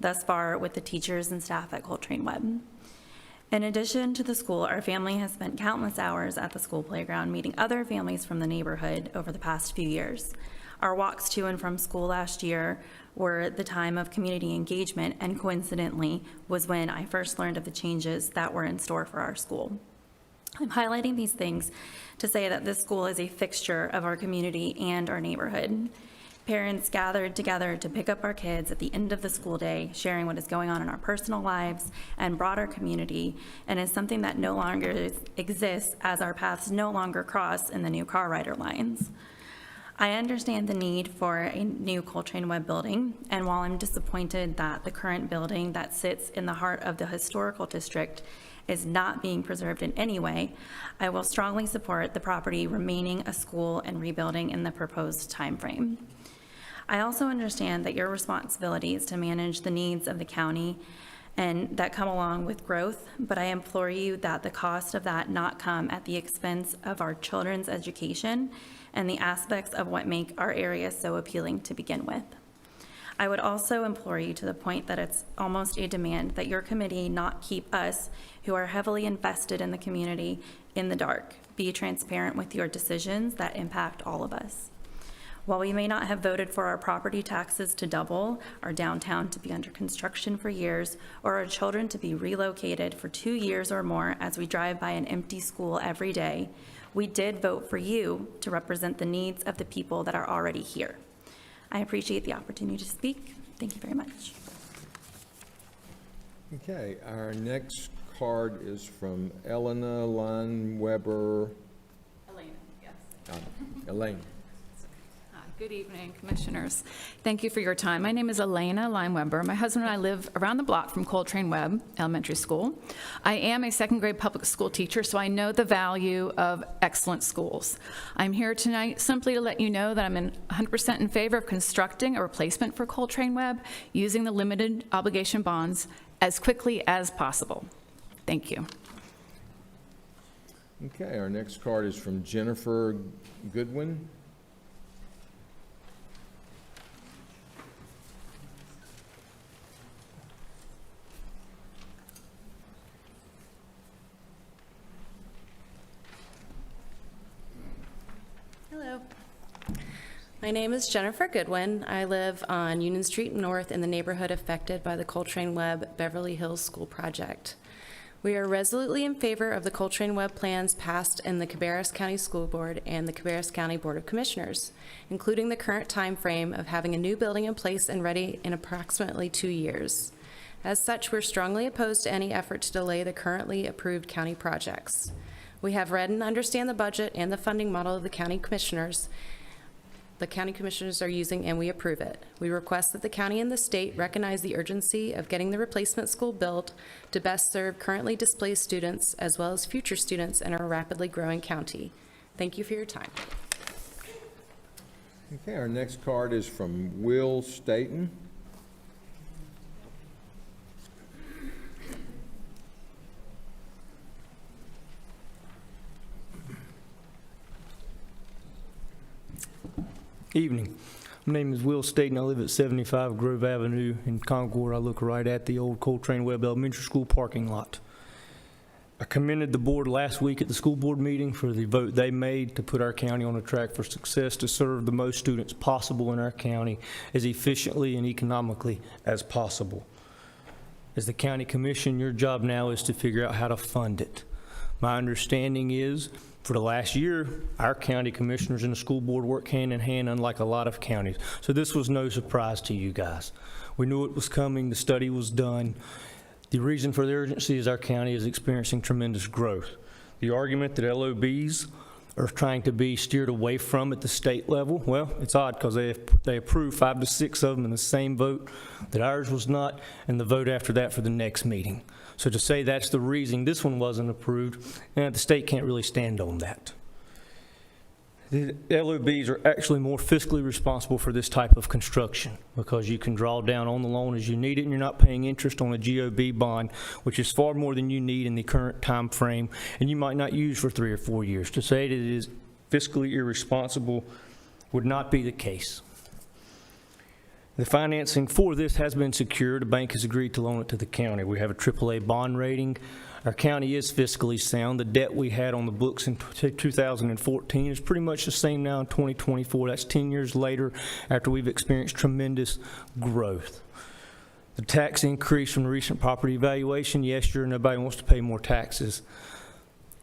D: thus far with the teachers and staff at Coltrane Webb. In addition to the school, our family has spent countless hours at the school playground meeting other families from the neighborhood over the past few years. Our walks to and from school last year were the time of community engagement, and coincidentally was when I first learned of the changes that were in store for our school. I'm highlighting these things to say that this school is a fixture of our community and our neighborhood. Parents gathered together to pick up our kids at the end of the school day, sharing what is going on in our personal lives and broader community, and is something that no longer exists as our paths no longer cross in the new car rider lines. I understand the need for a new Coltrane Webb building, and while I'm disappointed that the current building that sits in the heart of the historical district is not being preserved in any way, I will strongly support the property remaining a school and rebuilding in the proposed timeframe. I also understand that your responsibility is to manage the needs of the county and that come along with growth, but I implore you that the cost of that not come at the expense of our children's education and the aspects of what make our area so appealing to begin with. I would also implore you to the point that it's almost a demand that your committee not keep us, who are heavily invested in the community, in the dark. Be transparent with your decisions that impact all of us. While we may not have voted for our property taxes to double, our downtown to be under construction for years, or our children to be relocated for 2 years or more as we drive by an empty school every day, we did vote for you to represent the needs of the people that are already here. I appreciate the opportunity to speak. Thank you very much.
A: Okay, our next card is from Elena Leinweber.
E: Elena, yes.
A: Elaine.
E: Good evening, Commissioners. Thank you for your time. My name is Elena Leinweber. My husband and I live around the block from Coltrane Webb Elementary School. I am a second-grade public school teacher, so I know the value of excellent schools. I'm here tonight simply to let you know that I'm 100% in favor of constructing a replacement for Coltrane Webb using the limited obligation bonds as quickly as possible. Thank you.
A: Okay, our next card is from Jennifer Goodwin.
G: Hello. My name is Jennifer Goodwin. I live on Union Street North in the neighborhood affected by the Coltrane Webb Beverly Hills School Project. We are resolutely in favor of the Coltrane Webb plans passed in the Cabarrus County School Board and the Cabarrus County Board of Commissioners, including the current time frame of having a new building in place and ready in approximately 2 years. As such, we're strongly opposed to any effort to delay the currently approved county projects. We have read and understand the budget and the funding model of the county commissioners are using, and we approve it. We request that the county and the state recognize the urgency of getting the replacement school built to best serve currently displaced students as well as future students in our rapidly growing county. Thank you for your time.
A: Okay, our next card is from Will Staton.
W: Evening. My name is Will Staton. I live at 75 Grove Avenue in Concord. I look right at the old Coltrane Webb Elementary School parking lot. I commended the board last week at the school board meeting for the vote they made to put our county on a track for success to serve the most students possible in our county as efficiently and economically as possible. As the county commission, your job now is to figure out how to fund it. My understanding is for the last year, our county commissioners and the school board work hand in hand, unlike a lot of counties. So this was no surprise to you guys. We knew it was coming. The study was done. The reason for the urgency is our county is experiencing tremendous growth. The argument that LOBs are trying to be steered away from at the state level, well, it's odd because they approved 5 to 6 of them in the same vote that ours was not, and the vote after that for the next meeting. So to say that's the reason this one wasn't approved, the state can't really stand on that. The LOBs are actually more fiscally responsible for this type of construction because you can draw down on the loan as you need it and you're not paying interest on a GOB bond, which is far more than you need in the current time frame and you might not use for 3 or 4 years. To say that it is fiscally irresponsible would not be the case. The financing for this has been secured. The bank has agreed to loan it to the county. We have a AAA bond rating. Our county is fiscally sound. The debt we had on the books in 2014 is pretty much the same now in 2024. That's 10 years later after we've experienced tremendous growth. The tax increase from the recent property valuation, yes, sure, nobody wants to pay more taxes.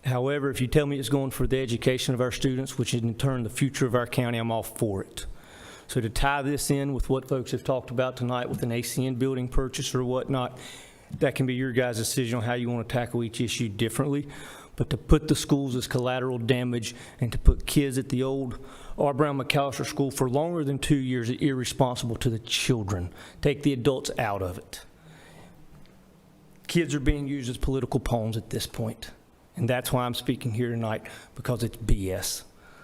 W: However, if you tell me it's going for the education of our students, which is in turn the future of our county, I'm all for it. So to tie this in with what folks have talked about tonight with an ACN building purchase or whatnot, that can be your guys' decision on how you want to tackle each issue differently. But to put the schools as collateral damage and to put kids at the old R. Brown McAllister School for longer than 2 years is irresponsible to the children. Take the adults out of it. Kids are being used as political pawns at this point. And that's why I'm speaking here tonight, because it's BS.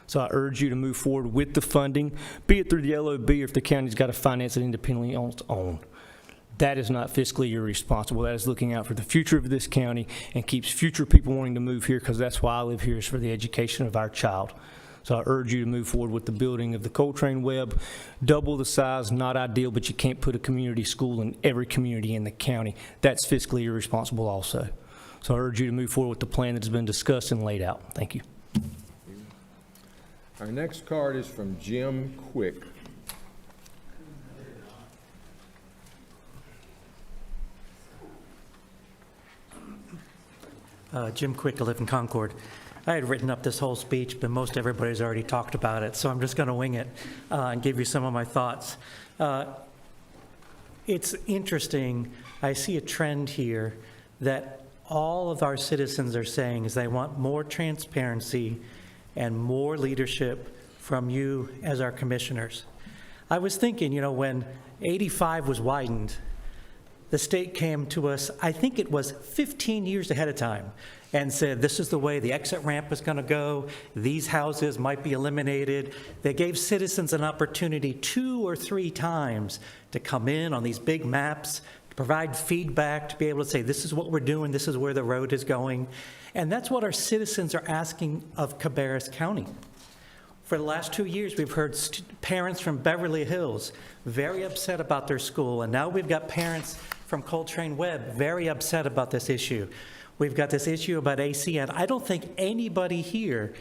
W: So I urge you to move forward with the funding, be it through the LOB or if the county's got to finance it independently on its own. That is not fiscally irresponsible. That is looking out for the future of this county and keeps future people wanting to move here, because that's why I live here, is for the education of our child. So I urge you to move forward with the building of the Coltrane Webb. Double the size, not ideal, but you can't put a community school in every community in the county. That's fiscally irresponsible also. So I urge you to move forward with the plan that's been discussed and laid out. Thank you.
A: Our next card is from Jim Quick.
C: Jim Quick, I live in Concord. I had written up this whole speech, but most everybody's already talked about it, so I'm just going to wing it and give you some of my thoughts. It's interesting. I see a trend here that all of our citizens are saying is they want more transparency and more leadership from you as our commissioners. I was thinking, you know, when 85 was widened, the state came to us, I think it was 15 years ahead of time, and said, this is the way the exit ramp is going to go. These houses might be eliminated. They gave citizens an opportunity 2 or 3 times to come in on these big maps, to provide feedback, to be able to say, this is what we're doing, this is where the road is going. And that's what our citizens are asking of Cabarrus County. For the last 2 years, we've heard parents from Beverly Hills very upset about their school, and now we've got parents from Coltrane Webb very upset about this issue. We've got this issue about ACN. I don't think anybody here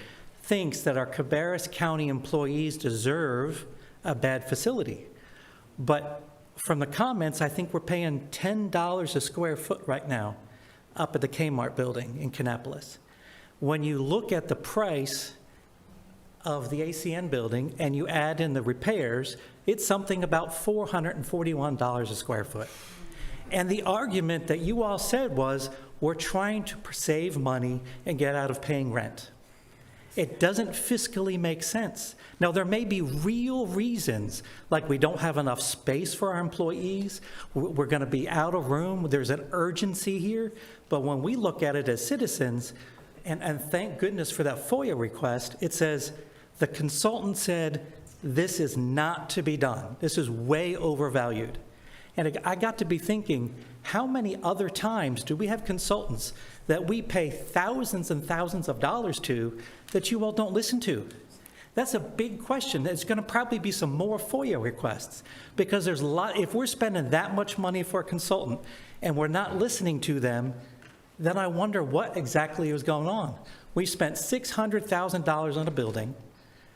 C: thinks that our Cabarrus County employees deserve a bad facility. But from the comments, I think we're paying $10 a square foot right now up at the Kmart building in Kannapolis. When you look at the price of the ACN building and you add in the repairs, it's something about $441 a square foot. And the argument that you all said was, we're trying to save money and get out of paying rent. It doesn't fiscally make sense. Now, there may be real reasons, like we don't have enough space for our employees, we're going to be out of room, there's an urgency here, but when we look at it as citizens, and thank goodness for that FOIA request, it says, the consultant said, this is not to be done. This is way overvalued. And I got to be thinking, how many other times do we have consultants that we pay thousands and thousands of dollars to that you all don't listen to? That's a big question. There's going to probably be some more FOIA requests, because there's a lot. If we're spending that much money for a consultant and we're not listening to them, then I wonder what exactly is going on. We spent $600,000 on a building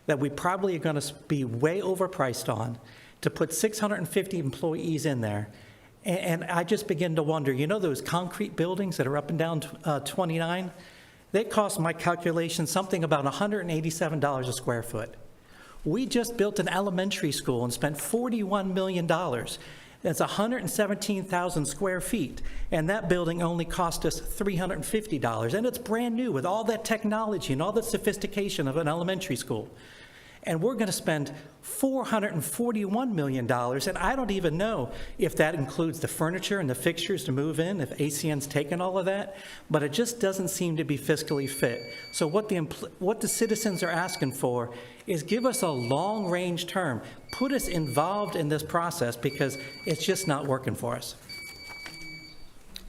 C: that we probably are going to be way overpriced on, to put 650 employees in there. And I just begin to wonder, you know those concrete buildings that are up and down 29? They cost, my calculation, something about $187 a square foot. We just built an elementary school and spent $41 million. That's 117,000 square feet. And that building only cost us $350. And it's brand new with all that technology and all the sophistication of an elementary school. And we're going to spend $441 million, and I don't even know if that includes the furniture and the fixtures to move in, if ACN's taken all of that, but it just doesn't seem to be fiscally fit. So what the citizens are asking for is give us a long-range term, put us involved in this process, because it's just not working for us.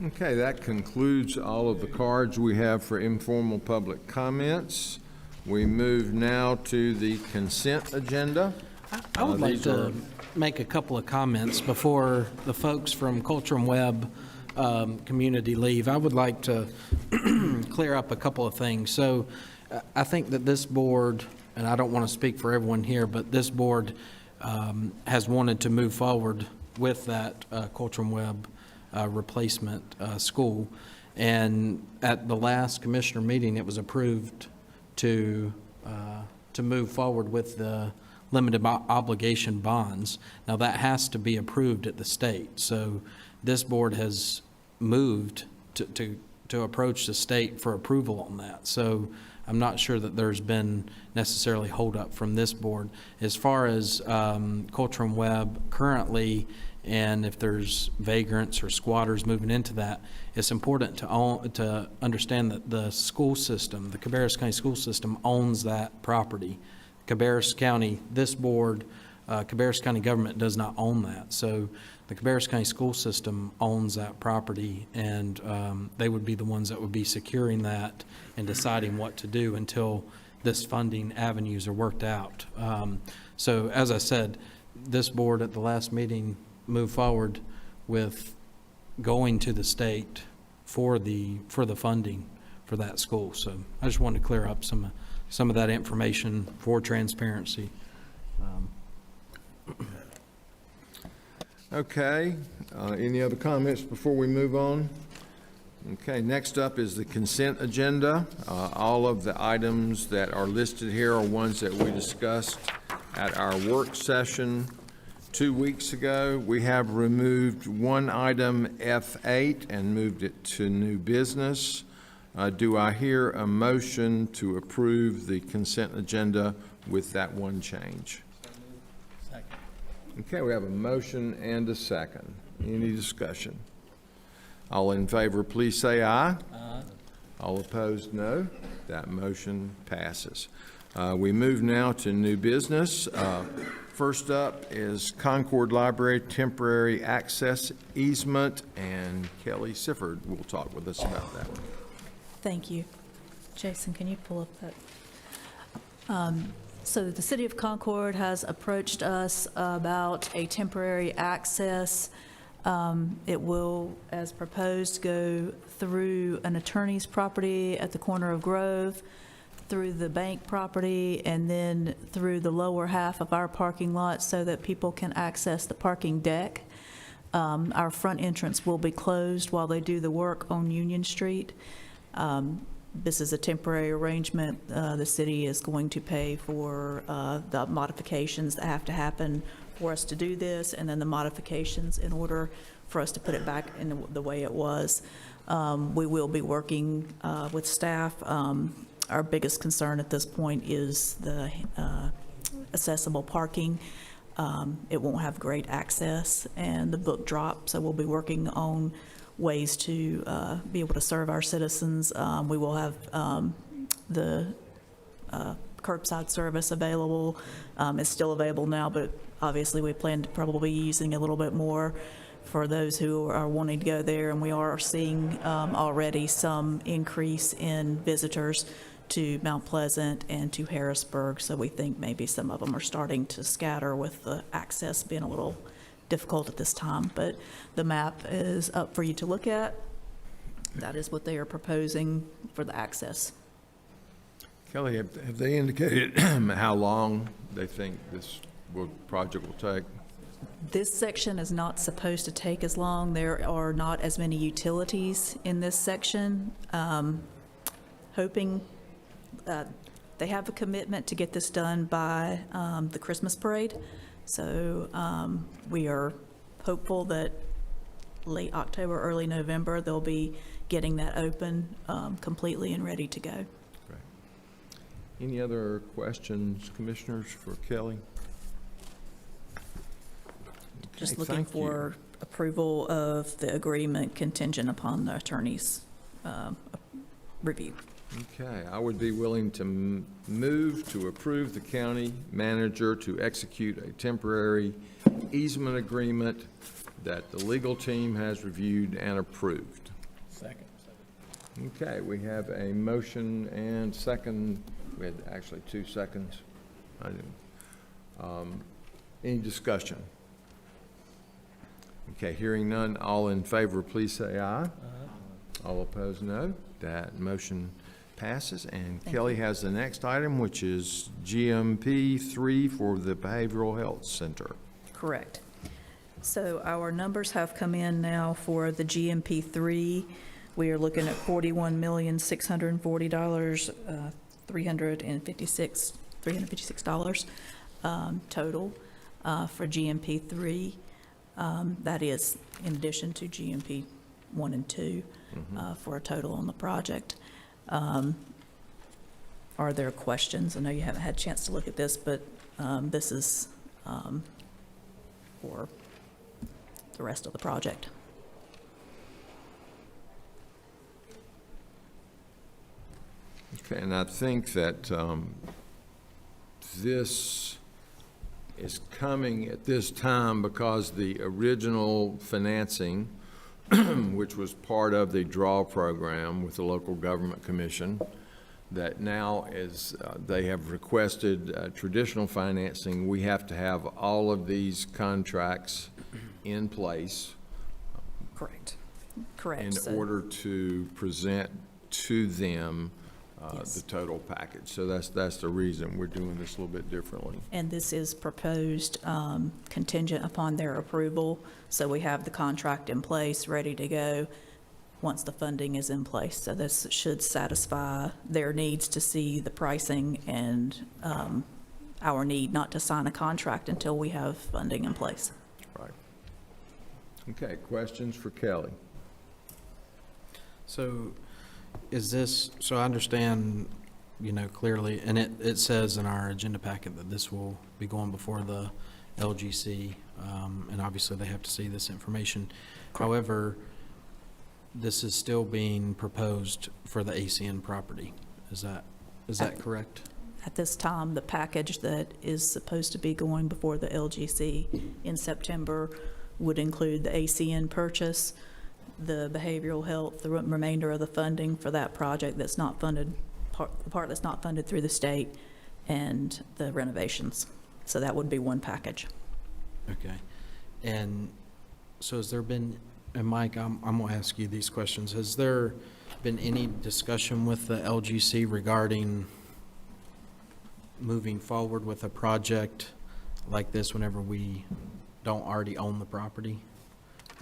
A: Okay, that concludes all of the cards we have for informal public comments. We move now to the consent agenda.
F: I would like to make a couple of comments before the folks from Coltrane Webb community leave. I would like to clear up a couple of things. So I think that this board, and I don't want to speak for everyone here, but this board has wanted to move forward with that Coltrane Webb replacement school. And at the last commissioner meeting, it was approved to move forward with the limited obligation bonds. Now, that has to be approved at the state. So this board has moved to approach the state for approval on that. So I'm not sure that there's been necessarily holdup from this board. As far as Coltrane Webb currently, and if there's vagrants or squatters moving into that, it's important to understand that the school system, the Cabarrus County school system, owns that property. Cabarrus County, this board, Cabarrus County government does not own that. So the Cabarrus County school system owns that property, and they would be the ones that would be securing that and deciding what to do until this funding avenues are worked out. So as I said, this board at the last meeting moved forward with going to the state for the funding for that school. So I just wanted to clear up some some of that information for transparency.
A: Okay, any other comments before we move on? Okay, next up is the consent agenda. All of the items that are listed here are ones that we discussed at our work session 2 weeks ago. We have removed one item, F8, and moved it to new business. Do I hear a motion to approve the consent agenda with that one change? Okay, we have a motion and a second. Any discussion? All in favor, please say aye. Aye. All opposed, no. That motion passes. We move now to new business. First up is Concord Library Temporary Access Easement, and Kelly Sifford will talk with us about that one.
H: Thank you. Jason, can you pull up that? So the City of Concord has approached us about a temporary access. It will, as proposed, go through an attorney's property at the corner of Grove, through the bank property, and then through the lower half of our parking lot so that people can access the parking deck. Our front entrance will be closed while they do the work on Union Street. This is a temporary arrangement. The city is going to pay for the modifications that have to happen for us to do this, and then the modifications in order for us to put it back in the way it was. We will be working with staff. Our biggest concern at this point is the accessible parking. It won't have great access and the book drop, so we'll be working on ways to be able to serve our citizens. We will have the curbside service available. It's still available now, but obviously we plan to probably be using a little bit more for those who are wanting to go there, and we are seeing already some increase in visitors to Mount Pleasant and to Harrisburg, so we think maybe some of them are starting to scatter with the access being a little difficult at this time, but the map is up for you to look at. That is what they are proposing for the access.
A: Kelly, have they indicated how long they think this project will take?
H: This section is not supposed to take as long. There are not as many utilities in this section. Hoping they have a commitment to get this done by the Christmas parade. So we are hopeful that late October, early November, they'll be getting that open completely and ready to go.
A: Great. Any other questions, commissioners, for Kelly?
H: Just
A: Okay,
H: looking
A: thank
H: for approval of the agreement contingent upon the attorney's review.
A: Okay, I would be willing to move to approve the county manager to execute a temporary easement agreement that the legal team has reviewed and approved.
Q: Second.
A: Okay, we have a motion and second. We had actually 2 seconds. I didn't. Any discussion? Okay, hearing none, all in favor, please say aye. All opposed, no. That motion passes, and Kelly has the next item, which is GMP 3 for the Behavioral Health Center.
H: Correct. So our numbers have come in now for the GMP 3. We are looking at $41,640, $356 total for GMP 3. That is in addition to GMP 1 and 2 for a total on the project. Are there questions? I know you haven't had a chance to look at this, but this is for the rest of the project.
A: Okay, and I think that this is coming at this time because the original financing, which was part of the draw program with the local government commission, that now is they have requested traditional financing. We have to have all of these contracts in place.
H: Correct. Correct.
A: In order to present to them the total package. So that's the reason we're doing this a little bit differently.
H: And this is proposed contingent upon their approval, so we have the contract in place, ready to go, once the funding is in place. So this should satisfy their needs to see the pricing and our need not to sign a contract until we have funding in place.
A: Right. Okay, questions for Kelly?
F: So is this, so I understand, clearly, and it says in our agenda packet that this will be going before the LGC, and obviously they have to see this information. However, this is still being proposed for the ACN property. Is that correct?
H: At this time, the package that is supposed to be going before the LGC in September would include the ACN purchase, the behavioral health, the remainder of the funding for that project that's not funded, the part that's not funded through the state, and the renovations. So that would be one package.
F: Okay. And so has there been, and Mike, I'm going to ask you these questions. Has there been any discussion with the LGC regarding moving forward with a project like this whenever we don't already own the property?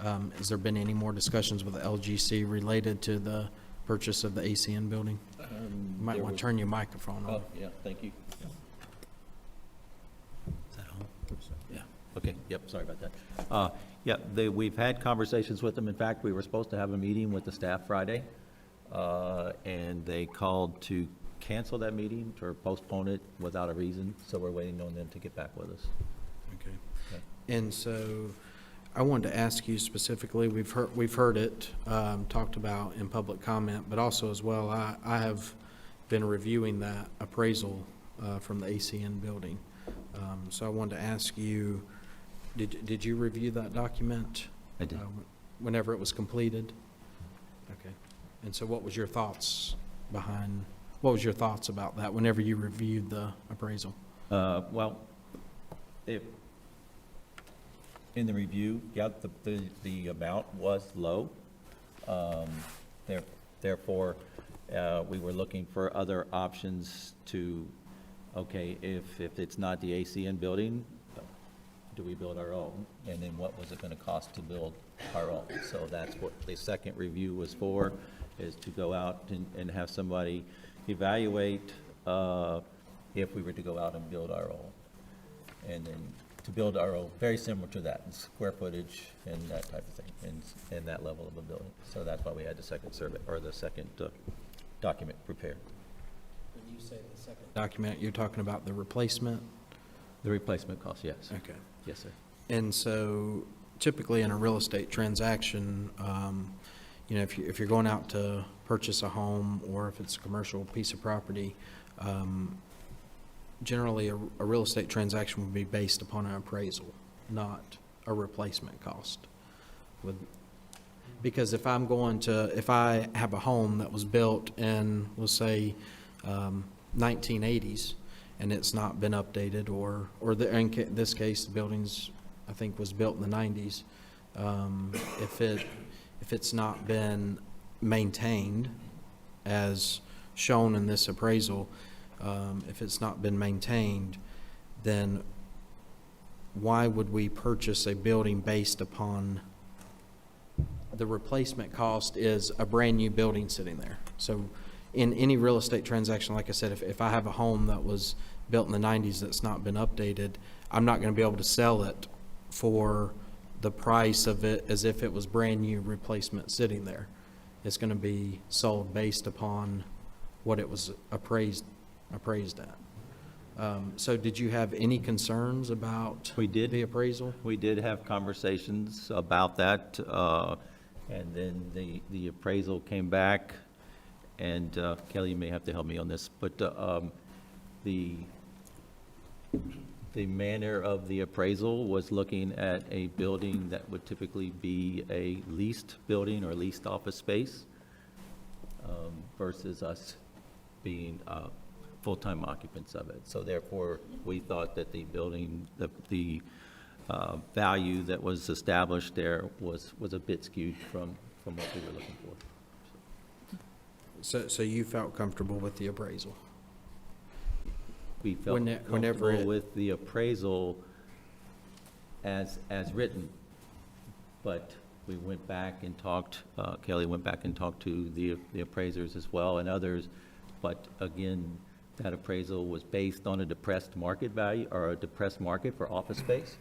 F: Has there been any more discussions with the LGC related to the purchase of the ACN building? You might want to turn your microphone on.
I: Oh, yeah, thank you. Is that on? Yeah, okay, yep, sorry about that. Yeah, we've had conversations with them. In fact, we were supposed to have a meeting with the staff Friday, and they called to cancel that meeting or postpone it without a reason, so we're waiting on them to get back with us.
F: Okay. Yeah. And so I wanted to ask you specifically, we've heard it talked about in public comment, but also as well, I have been reviewing that appraisal from the ACN building. So I wanted to ask you, did you review that document?
I: I did.
F: Whenever it was completed? Okay. And so what was your thoughts about that whenever you reviewed the appraisal?
I: Well, in the review, yeah, the amount was low. Therefore, we were looking for other options to, okay, if it's not the ACN building, do we build our own? And then what was it going to cost to build our own? So that's what the second review was for, is to go out and have somebody evaluate if we were to go out and build our own. And then to build our own, very similar to that, in square footage and that type of thing, and that level of a building. So that's why we had the second survey, or the second document prepared.
F: When you say the second document, you're talking about the replacement?
I: The replacement cost, yes.
F: Okay.
I: Yes, sir.
F: And so typically in a real estate transaction, if you're going out to purchase a home, or if it's a commercial piece of property, generally a real estate transaction would be based upon an appraisal, not a replacement cost. Because if I have a home that was built in, let's say, 1980s, and it's not been updated, or in this case, the buildings, I think, was built in the 90s, if it's not been maintained as shown in this appraisal, if it's not been maintained, then why would we purchase a building based upon the replacement cost is a brand-new building sitting there? So in any real estate transaction, like I said, if I have a home that was built in the 90s that's not been updated, I'm not going to be able to sell it for the price of it as if it was brand-new replacement sitting there. It's going to be sold based upon what it was appraised at. So did you have any concerns about the appraisal?
I: We did have conversations about that, and then the appraisal came back, and Kelly, you may have to help me on this, but the manner of the appraisal was looking at a building that would typically be a leased building or leased office space versus us being full-time occupants of it. So therefore, we thought that the building, the value that was established there was a bit skewed from what we were looking for.
F: So you felt comfortable with the appraisal?
I: We felt
F: Whenever
I: comfortable
F: it-
I: with the appraisal as written, but we went back and talked, Kelly went back and talked to the appraisers as well and others, but again, that appraisal was based on a depressed market value, or a depressed market for office space.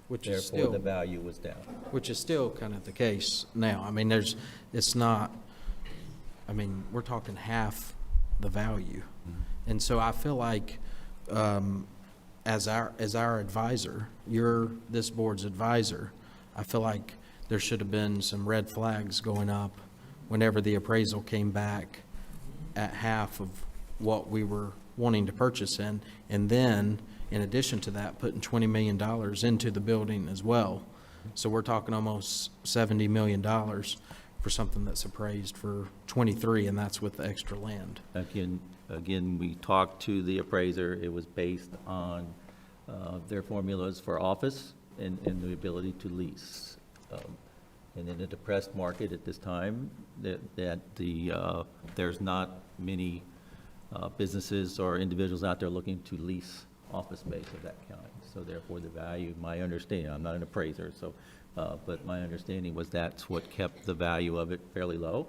F: Which is
I: Therefore,
F: still,
I: the value was down.
F: which is still kind of the case now. I mean, it's not, I mean, we're talking half the value. And so I feel like, as our advisor, you're this board's advisor, I feel like there should have been some red flags going up whenever the appraisal came back at half of what we were wanting to purchase in. And then, in addition to that, putting $20 million into the building as well. So we're talking almost $70 million for something that's appraised for 23, and that's with the extra land.
I: Again, we talked to the appraiser. It was based on their formulas for office and the ability to lease. And in a depressed market at this time, there's not many businesses or individuals out there looking to lease office space of that county. So therefore, the value, my understanding, I'm not an appraiser, so, but my understanding was that's what kept the value of it fairly low.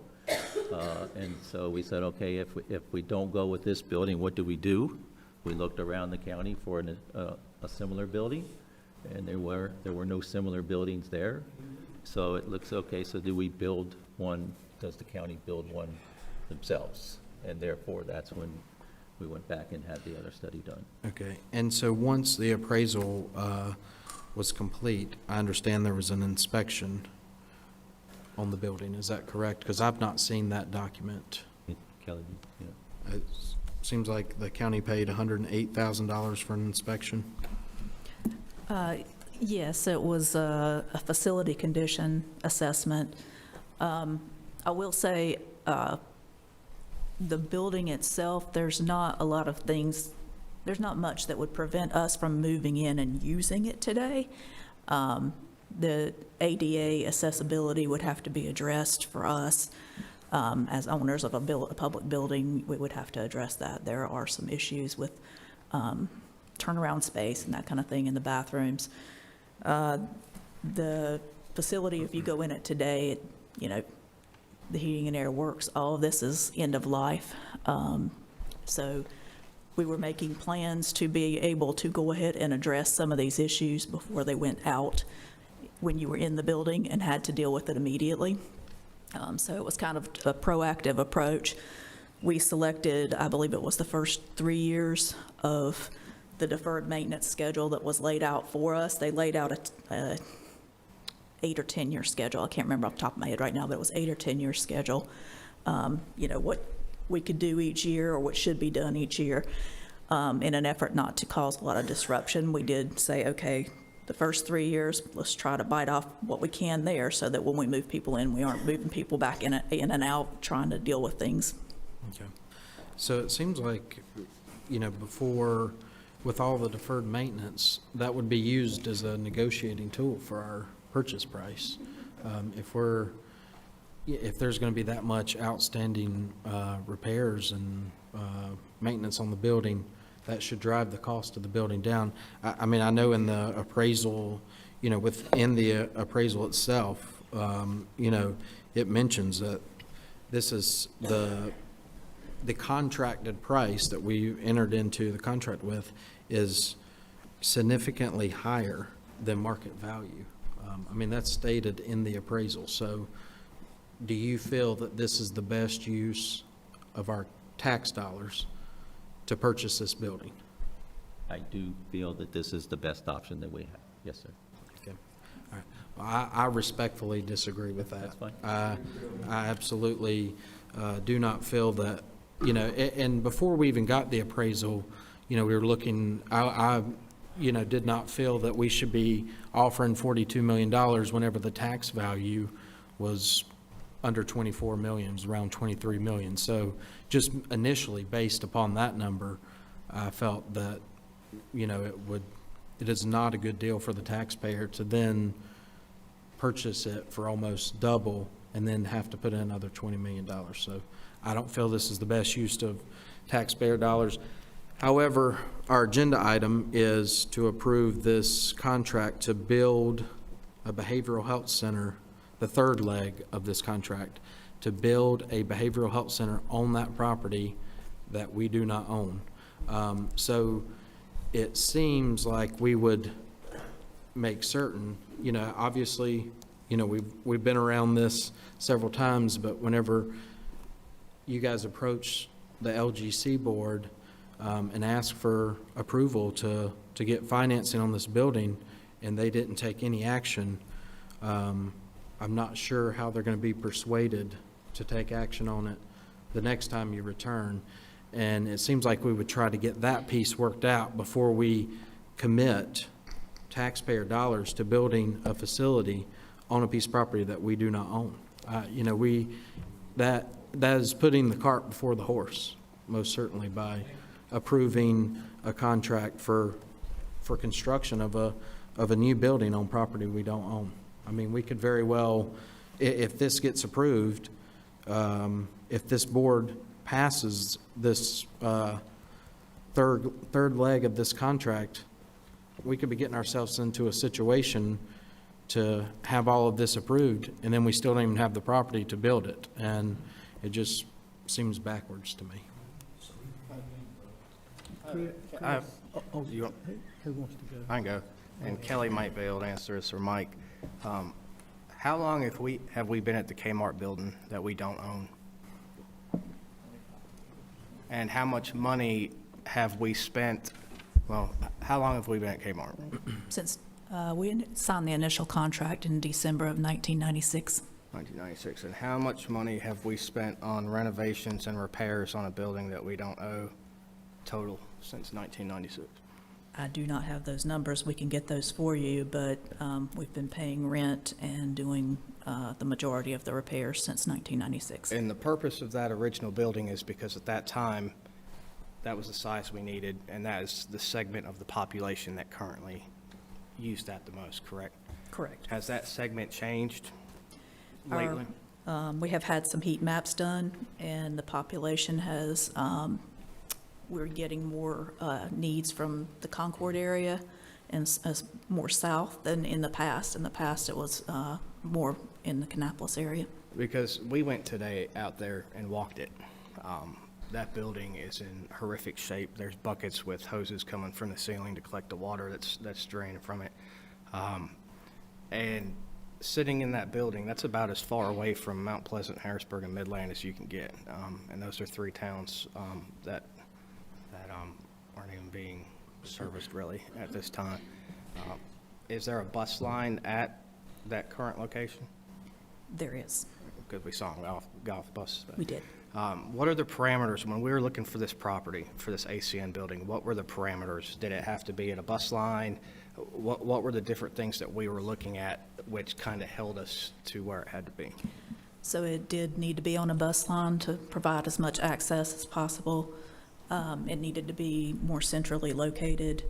I: And so we said, okay, if we don't go with this building, what do? We looked around the county for a similar building, and there were no similar buildings there. So it looks okay, so do we build one, does the county build one themselves? And therefore, that's when we went back and had the other study done.
F: Okay, and so once the appraisal was complete, I understand there was an inspection on the building, is that correct? Because I've not seen that document.
I: Kelly, yeah.
F: It seems like the county paid $108,000 for an inspection.
H: Yes, it was a facility condition assessment. I will say, the building itself, there's not a lot of things, there's not much that would prevent us from moving in and using it today. The ADA accessibility would have to be addressed for us. As owners of a public building, we would have to address that. There are some issues with turnaround space and that kind of thing in the bathrooms. The facility, if you go in it today, the heating and air works. All of this is end of life. So we were making plans to be able to go ahead and address some of these issues before they went out when you were in the building and had to deal with it immediately. So it was kind of a proactive approach. We selected, I believe it was the first 3 years of the deferred maintenance schedule that was laid out for us. They laid out a 8 or 10 year schedule. I can't remember off the top of my head right now, but it was 8 or 10 year schedule. What we could do each year or what should be done each year. In an effort not to cause a lot of disruption, we did say, okay, the first 3 years, let's try to bite off what we can there so that when we move people in, we aren't moving people back in and out trying to deal with things.
F: Okay. So it seems like, before, with all the deferred maintenance, that would be used as a negotiating tool for our purchase price. If there's going to be that much outstanding repairs and maintenance on the building, that should drive the cost of the building down. I mean, I know in the appraisal, within the appraisal itself, it mentions that this is the contracted price that we entered into the contract with is significantly higher than market value. I mean, that's stated in the appraisal. So do you feel that this is the best use of our tax dollars to purchase this building?
I: I do feel that this is the best option that we have. Yes, sir.
F: Okay. All right. Well, I respectfully disagree with that.
I: That's fine.
F: I absolutely do not feel that, and before we even got the appraisal, we were looking, I did not feel that we should be offering $42 million whenever the tax value was under 24 million, it was around 23 million. So just initially, based upon that number, I felt that, it is not a good deal for the taxpayer to then purchase it for almost double and then have to put in another $20 million. So I don't feel this is the best use of taxpayer dollars. However, our agenda item is to approve this contract to build a behavioral health center, the third leg of this contract, to build a behavioral health center on that property that we do not own. So it seems like we would make certain, obviously, we've been around this several times, but whenever you guys approach the LGC board and ask for approval to get financing on this building, and they didn't take any action, I'm not sure how they're going to be persuaded to take action on it the next time you return. And it seems like we would try to get that piece worked out before we commit taxpayer dollars to building a facility on a piece of property that we do not own. That is putting the cart before the horse, most certainly, by approving a contract for construction of a new building on property we don't own. I mean, we could very well, if this gets approved, if this board passes this third leg of this contract, we could be getting ourselves into a situation to have all of this approved, and then we still don't even have the property to build it. And it just seems backwards to me.
J: Who wants to go? I can go. And Kelly might be able to answer this, or Mike. How long have we been at the Kmart building that we don't own? And how much money have we spent? Well, how long have we been at Kmart?
H: Since we signed the initial contract in December of 1996.
J: 1996. And how much money have we spent on renovations and repairs on a building that we don't owe total since 1996?
H: I do not have those numbers. We can get those for you, but we've been paying rent and doing the majority of the repairs since 1996.
J: And the purpose of that original building is because at that time, that was the size we needed, and that is the segment of the population that currently used that the most, correct?
H: Correct.
J: Has that segment changed lately?
H: We have had some heat maps done, and the population has, we're getting more needs from the Concord area and more south than in the past. In the past, it was more in the Kannapolis area.
J: Because we went today out there and walked it. That building is in horrific shape. There's buckets with hoses coming from the ceiling to collect the water that's draining from it. And sitting in that building, that's about as far away from Mount Pleasant, Harrisburg, and Midland as you can get. And those are three towns that aren't even being serviced really at this time. Is there a bus line at that current location?
H: There is.
J: Because we saw golf buses.
H: We did.
J: What are the parameters when we were looking for this property, for this ACN building? What were the parameters? Did it have to be at a bus line? What were the different things that we were looking at which kind of held us to where it had to be?
H: So it did need to be on a bus line to provide as much access as possible. It needed to be more centrally located.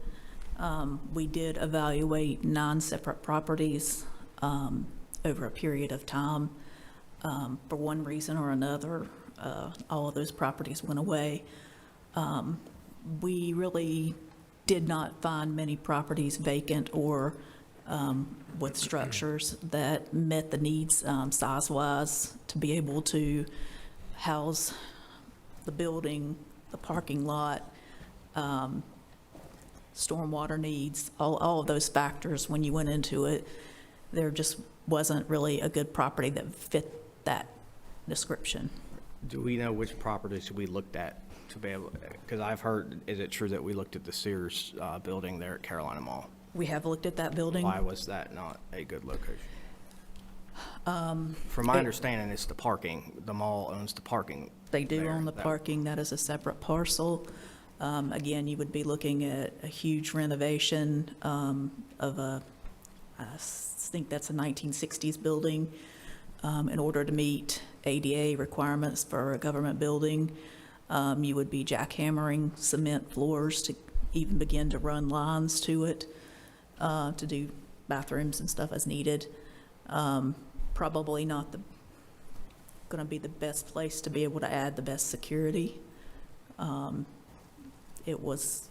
H: We did evaluate 9 separate properties over a period of time. For one reason or another, all of those properties went away. We really did not find many properties vacant or with structures that met the needs size-wise to be able to house the building, the parking lot, stormwater needs, all of those factors. When you went into it, there just wasn't really a good property that fit that description.
J: Do we know which properties we looked at to be able, because I've heard, is it true that we looked at the Sears building there at Carolina Mall?
H: We have looked at that building.
J: Why was that not a good location? From my understanding, it's the parking. The mall owns the parking.
H: They do own the parking. That is a separate parcel. Again, you would be looking at a huge renovation of I think that's a 1960s building in order to meet ADA requirements for a government building. You would be jackhammering cement floors to even begin to run lines to it to do bathrooms and stuff as needed. Probably not going to be the best place to be able to add the best security. It was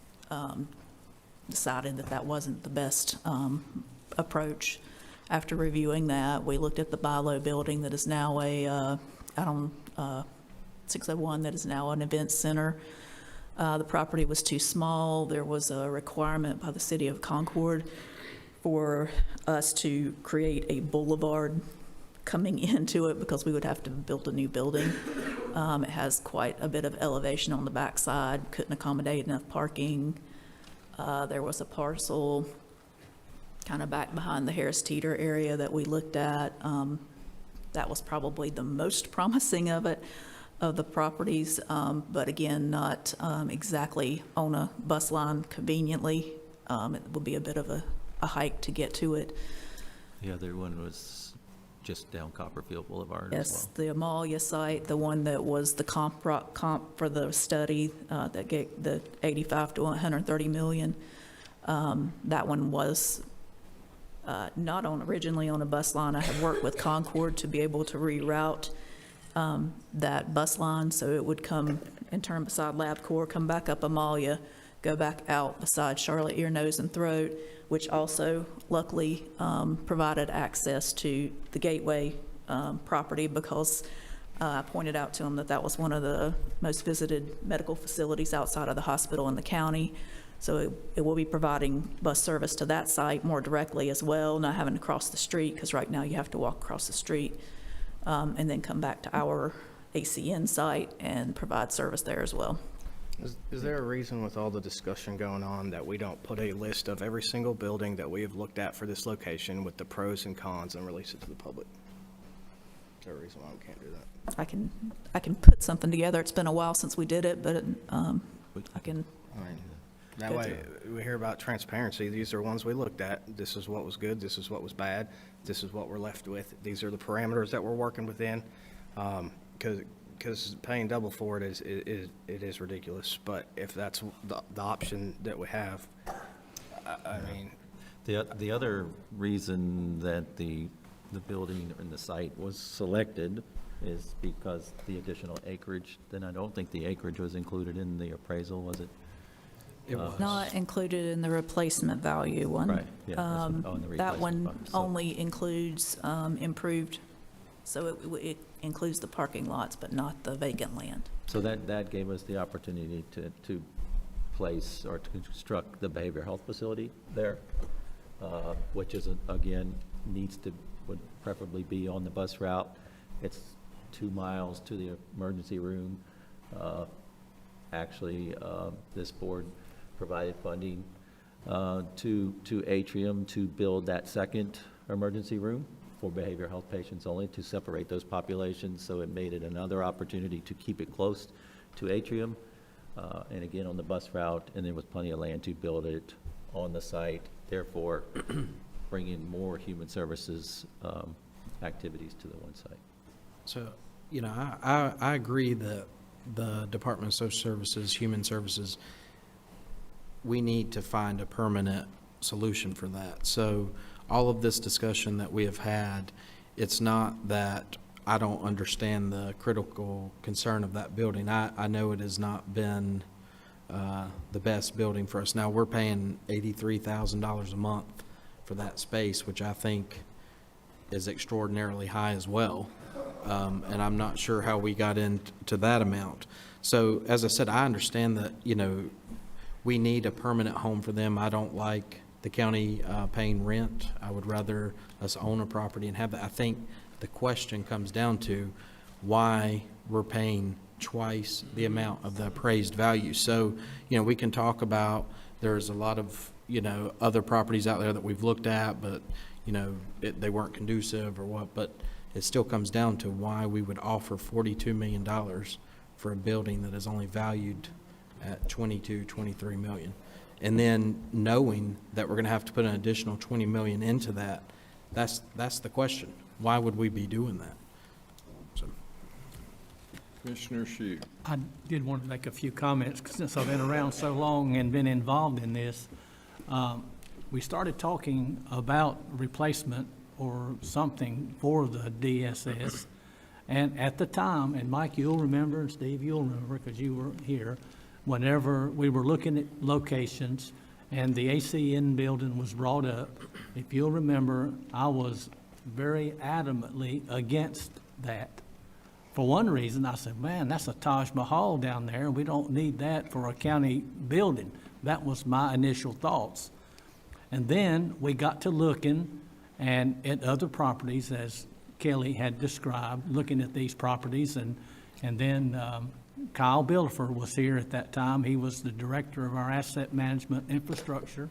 H: decided that that wasn't the best approach. After reviewing that, we looked at the Bilo building that is now out on 601, that is now an event center. The property was too small. There was a requirement by the city of Concord for us to create a boulevard coming into it because we would have to build a new building. It has quite a bit of elevation on the backside, couldn't accommodate enough parking. There was a parcel kind of back behind the Harris Teeter area that we looked at. That was probably the most promising of the properties, but again, not exactly on a bus line conveniently. It would be a bit of a hike to get to it.
I: The other one was just down Copperfield Boulevard as
H: Yes,
I: well.
H: the Amalia site, the one that was the comp for the study that gave the 85 to 130 million. That one was not originally on a bus line. I had worked with Concord to be able to reroute that bus line so it would come and turn beside LabCorp, come back up Amalia, go back out beside Charlotte Ear, Nose, and Throat, which also luckily provided access to the Gateway property because I pointed out to them that that was one of the most visited medical facilities outside of the hospital in the county. So it will be providing bus service to that site more directly as well, not having to cross the street, because right now you have to walk across the street and then come back to our ACN site and provide service there as well.
J: Is there a reason with all the discussion going on that we don't put a list of every single building that we have looked at for this location with the pros and cons and release it to the public? Is there a reason why we can't do that?
H: I can put something together. It's been a while since we did it, but I can.
J: That way, we hear about transparency. These are ones we looked at. This is what was good. This is what was bad. This is what we're left with. These are the parameters that we're working within. Because paying double for it is ridiculous. But if that's the option that we have, I mean.
I: The other reason that the building and the site was selected is because the additional acreage. Then I don't think the acreage was included in the appraisal, was it?
H: It was not included in the replacement value one.
I: Right, yeah,
H: that one only includes improved, so it includes the parking lots, but not the vacant land.
I: So that gave us the opportunity to place or to construct the behavioral health facility there, which is, again, would preferably be on the bus route. It's 2 miles to the emergency room. Actually, this board provided funding to Atrium to build that second emergency room for behavioral health patients only, to separate those populations. So it made it another opportunity to keep it close to Atrium, and again on the bus route, and there was plenty of land to build it on the site, therefore bringing more human services activities to the one site.
F: So, I agree that the Department of Social Services, Human Services, we need to find a permanent solution for that. So all of this discussion that we have had, it's not that I don't understand the critical concern of that building. I know it has not been the best building for us. Now, we're paying $83,000 a month for that space, which I think is extraordinarily high as well. And I'm not sure how we got into that amount. So, as I said, I understand that, we need a permanent home for them. I don't like the county paying rent. I would rather us own a property and have that. I think the question comes down to why we're paying twice the amount of the appraised value. So, we can talk about, there's a lot of, other properties out there that we've looked at, but, they weren't conducive or what, but it still comes down to why we would offer $42 million for a building that is only valued at 23 million. And then knowing that we're going to have to put an additional 20 million into that, that's the question. Why would we be doing that? So.
A: Commissioner Shue.
K: I did want to make a few comments since I've been around so long and been involved in this. We started talking about replacement or something for the DSS, And at the time, and Mike, you'll remember, and Steve, you'll remember, because you were here, whenever we were looking at locations and the ACN building was brought up, if you'll remember, I was very adamantly against that. For one reason, I said, man, that's a Taj Mahal down there, and we don't need that for a county building. That was my initial thoughts. And then we got to looking and at other properties, as Kelly had described, looking at these properties, and then Kyle Billifer was here at that time. He was the director of our asset management infrastructure,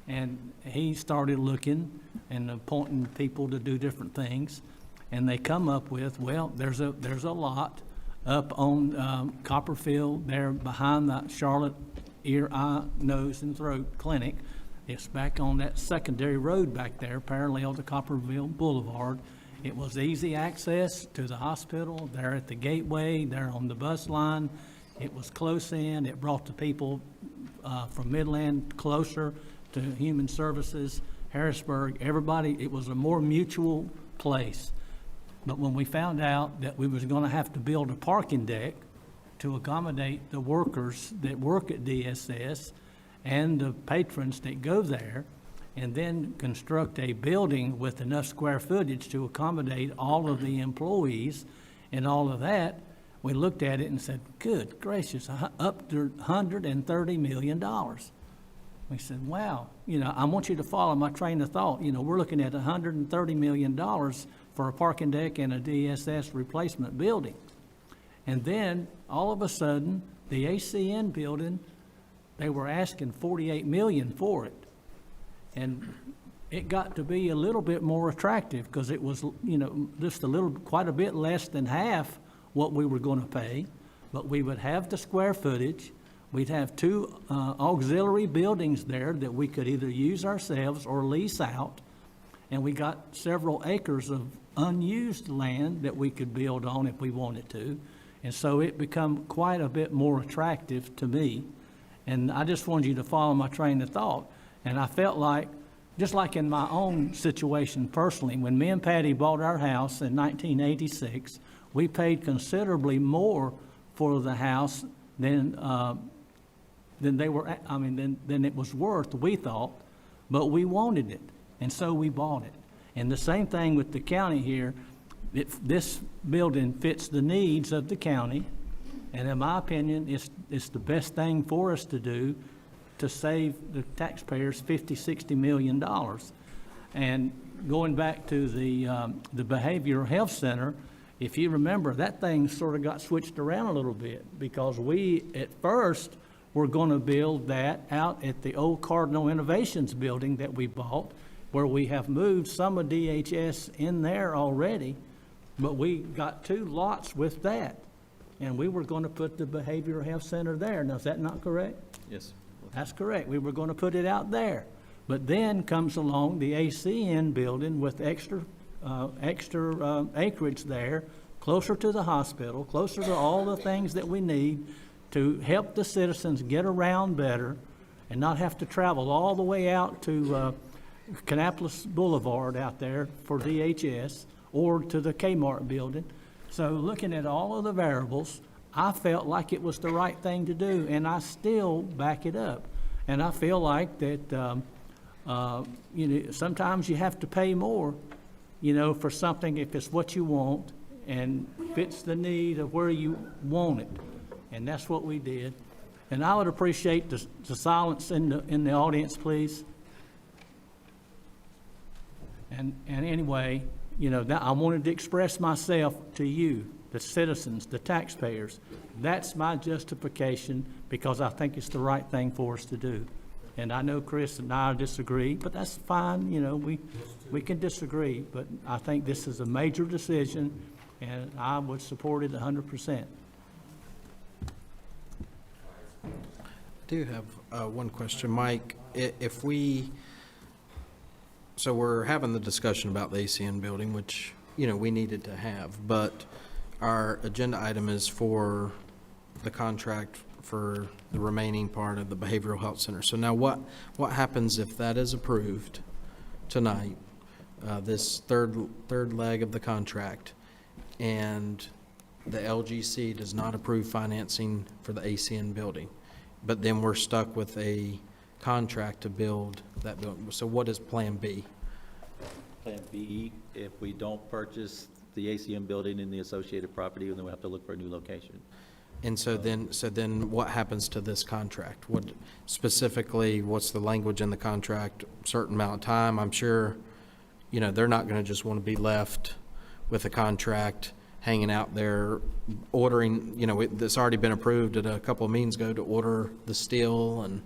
K: and he started looking and appointing people to do different things, and they come up with, well, there's a lot up on Copperfield there behind the Charlotte Ear, Eye, Nose, and Throat Clinic. It's back on that secondary road back there, parallel to Copperfield Boulevard. It was easy access to the hospital, there at the gateway, there on the bus line. It was close in. It brought the people from Midland closer to Human Services, Harrisburg, everybody. It was a more mutual place. But when we found out that we was going to have to build a parking deck to accommodate the workers that work at DSS and the patrons that go there, and then construct a building with enough square footage to accommodate all of the employees and all of that, we looked at it and said, good gracious, up to $130 million. We said, wow, I want you to follow my train of thought. We're looking at $130 million for a parking deck and a DSS replacement building. And then, all of a sudden, the ACN building, they were asking $48 million for it. And it got to be a little bit more attractive because it was, just quite a bit less than half what we were going to pay. But we would have the square footage. We'd have two auxiliary buildings there that we could either use ourselves or lease out. And we got several acres of unused land that we could build on if we wanted to. And so it became quite a bit more attractive to me. And I just wanted you to follow my train of thought. And I felt like, just like in my own situation personally, when me and Patty bought our house in 1986, we paid considerably more for the house than it was worth, we thought, but we wanted it, and so we bought it. And the same thing with the county here. This building fits the needs of the county, and in my opinion, it's the best thing for us to do to save the taxpayers $50–60 million. And going back to the behavioral health center, if you remember, that thing sort of got switched around a little bit because we, at first, were going to build that out at the old Cardinal Innovations building that we bought, where we have moved some of DHS in there already, but we got 2 lots with that. And we were going to put the behavioral health center there. Now, is that not correct?
I: Yes.
K: That's correct. We were going to put it out there. But then comes along the ACN building with extra acreage there, closer to the hospital, closer to all the things that we need to help the citizens get around better and not have to travel all the way out to Kannapolis Boulevard out there for DHS or to the Kmart building. So looking at all of the variables, I felt like it was the right thing to do, and I still back it up. And I feel like that, sometimes you have to pay more, for something if it's what you want and fits the need of where you want it. And that's what we did. And I would appreciate the silence in the audience, please. And anyway, that I wanted to express myself to you, the citizens, the taxpayers. That's my justification because I think it's the right thing for us to do. And I know Chris and I disagree, but that's fine. We can disagree, but I think this is a major decision, and I would support it 100%.
F: I do have one question, Mike. So we're having the discussion about the ACN building, which, we needed to have, but our agenda item is for the contract for the remaining part of the behavioral health center. So now what happens if that is approved tonight, this third leg of the contract? and the LGC does not approve financing for the ACN building, but then we're stuck with a contract to build that building. So what is Plan B?
I: Plan B, if we don't purchase the ACM building and the associated property, then we have to look for a new location.
F: And so then what happens to this contract? What specifically, what's the language in the contract? Certain amount of time? I'm sure, you know, they're not going to just want to be left with a contract hanging out there, ordering, you know, that's already been approved at a couple of meetings ago to order the steel and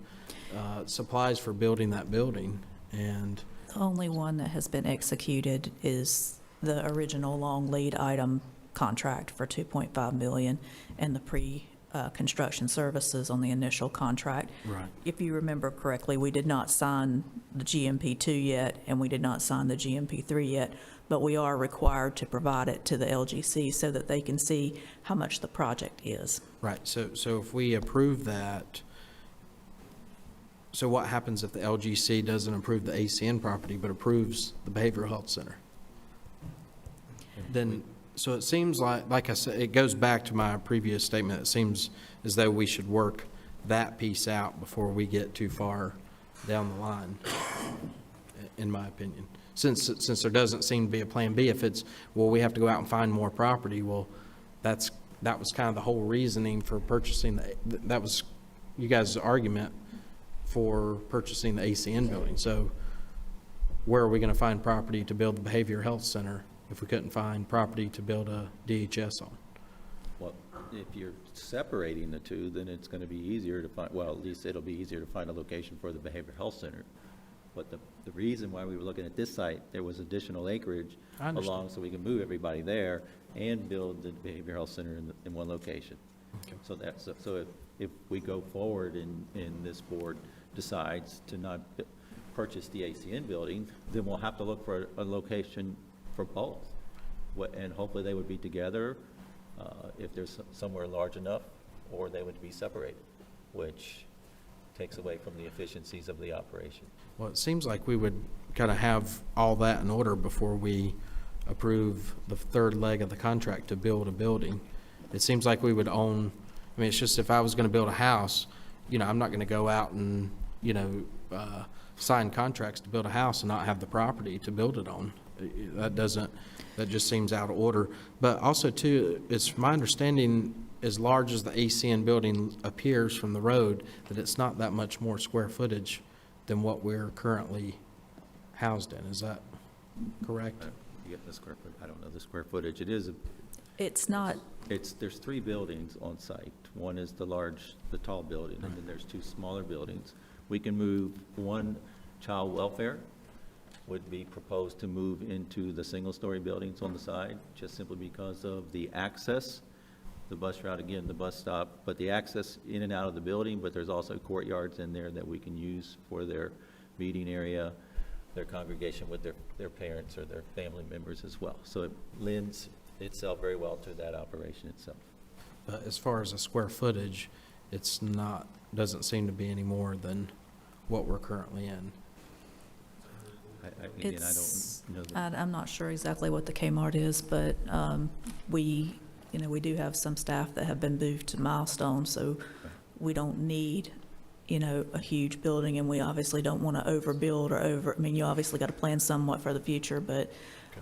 F: supplies for building that building. And
H: The only one that has been executed is the original long lead item contract for $2.5 million and the pre-construction services on the initial contract.
F: Right.
H: If you remember correctly, we did not sign the GMP2 yet, and we did not sign the GMP3 yet, but we are required to provide it to the LGC so that they can see how much the project is.
F: Right, so if we approve that, so what happens if the LGC doesn't approve the ACN property but approves the behavioral health center? Then, so it seems like I said, it goes back to my previous statement. It seems as though we should work that piece out before we get too far down the line, in my opinion. Since there doesn't seem to be a plan B, if it's, well, we have to go out and find more property, well, that was kind of the whole reasoning for purchasing, that was you guys' argument for purchasing the ACN building. So where are we going to find property to build the behavioral health center if we couldn't find property to build a DHS on?
I: Well, if you're separating the two, then it's going to be easier to find, well, at least it'll be easier to find a location for the behavioral health center. But the reason why we were looking at this site, there was additional acreage along so we can move everybody there and build the behavioral health center in one location.
F: Okay.
I: So if we go forward and this board decides to not purchase the ACN building, then we'll have to look for a location for both. And hopefully they would be together if there's somewhere large enough, or they would be separated, which takes away from the efficiencies of the operation.
F: Well, it seems like we would kind of have all that in order before we approve the third leg of the contract to build a building. It seems like we would own, I mean, it's just if I was going to build a house, you know, I'm not going to go out and, you know, sign contracts to build a house and not have the property to build it on. That just seems out of order. But also, too, it's my understanding, as large as the ACN building appears from the road, that it's not that much more square footage than what we're currently housed in. Is that correct?
I: You get the square foot, I don't know the square footage. It is,
H: It's not,
I: there's 3 buildings on site. One is the tall building, and then there's 2 smaller buildings. We can move one child welfare, would be proposed to move into the single-story buildings on the side, just simply because of the access, the bus route, again, the bus stop, but the access in and out of the building, but there's also courtyards in there that we can use for their meeting area, their congregation with their parents or their family members as well. So it lends itself very well to that operation itself.
F: But as far as the square footage, it's not, doesn't seem to be any more than what we're currently in.
I: Again, I don't know.
H: I'm not sure exactly what the Kmart is, but we do have some staff that have been moved to Milestone, so we don't need, a huge building, and we obviously don't want to overbuild I mean, you obviously got to plan somewhat for the future, but,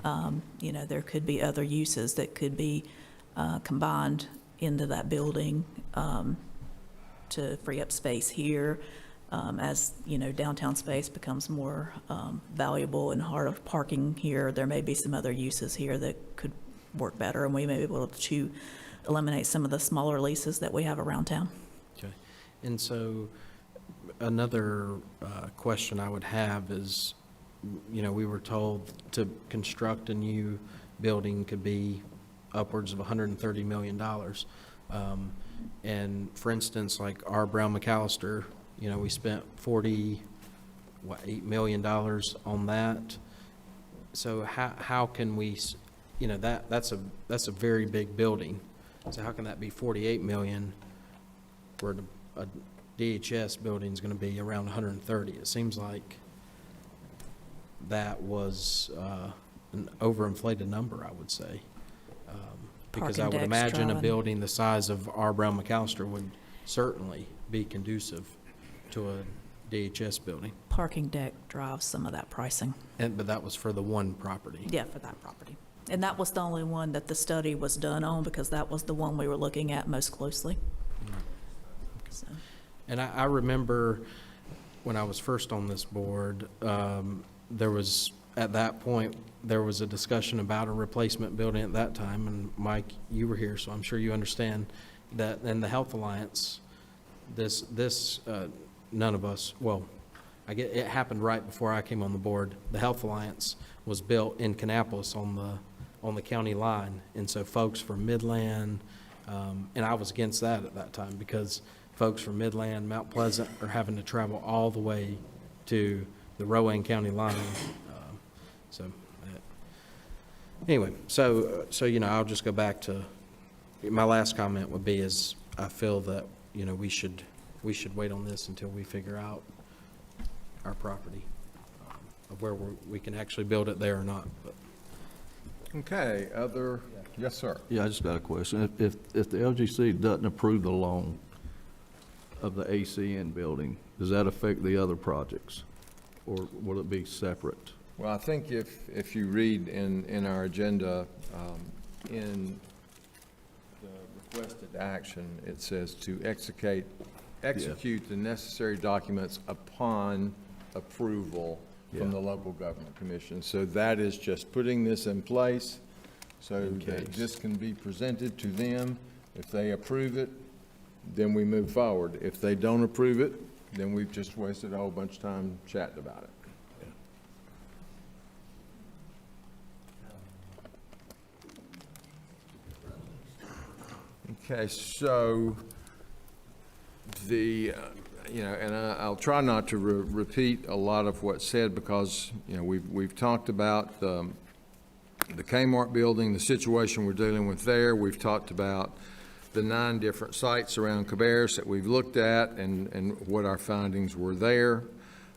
H: there could be other uses that could be combined into that building to free up space here. As downtown space becomes more valuable and harder parking here, there may be some other uses here that could work better, and we may be able to eliminate some of the smaller leases that we have around town.
F: Okay. And so another question I would have is, we were told to construct a new building could be upwards of $130 million. And for instance, like our Brown McAllister, we spent $8 million on that. So how can we, that's a very big building. So how can that be 48 million where a DHS building is going to be around 130? It seems like that was an overinflated number, I would say. Because
H: Parking
F: I would
H: decks,
F: imagine a
H: drawing.
F: building the size of R. Brown McAllister would certainly be conducive to a DHS building.
H: Parking deck drives some of that pricing.
F: But that was for the one property.
H: Yeah, for that property. And that was the only one that the study was done on because that was the one we were looking at most closely. So,
F: And I remember when I was first on this board, there was, at that point, there was a discussion about a replacement building at that time. And Mike, you were here, so I'm sure you understand that in the Health Alliance, none of us, well, it happened right before I came on the board. The Health Alliance was built in Kannapolis on the county line. And so folks from Midland, and I was against that at that time because folks from Midland, Mount Pleasant are having to travel all the way to the Rowan County line. Anyway, so I'll just go back to, my last comment would be is I feel that, we should wait on this until we figure out our property, of where we can actually build it there or not. But
A: Okay, yes, sir.
L: Yeah, I just got a question. If the LGC doesn't approve the loan of the ACN building, does that affect the other projects? Or will it be separate?
A: Well, I think if you read in our agenda, in the requested action, it says to execute the necessary documents upon approval from the local government commission. So that is just putting this in place so that this can be presented to them. If they approve it, then we move forward. If they don't approve it, then we've just wasted a whole bunch of time chatting about it. Okay, so and I'll try not to repeat a lot of what's said because, we've talked about the Kmart building, the situation we're dealing with there. We've talked about the 9 different sites around Cabarrus that we've looked at and what our findings were there.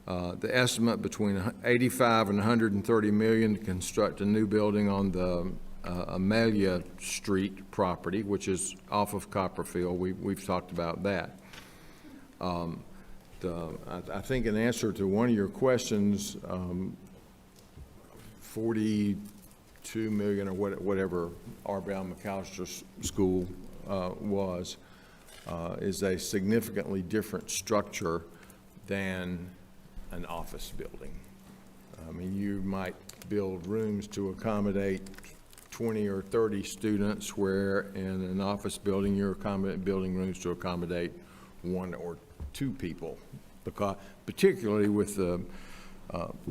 A: The estimate between 85 and 130 million to construct a new building on the Amelia Street property, which is off of Copperfield. We've talked about that. I think in answer to one of your questions, 42 million or whatever R. Brown McAllister School was, is a significantly different structure than an office building. I mean, you might build rooms to accommodate 20 or 30 students, where in an office building, you're building rooms to accommodate 1 or 2 people, because particularly with the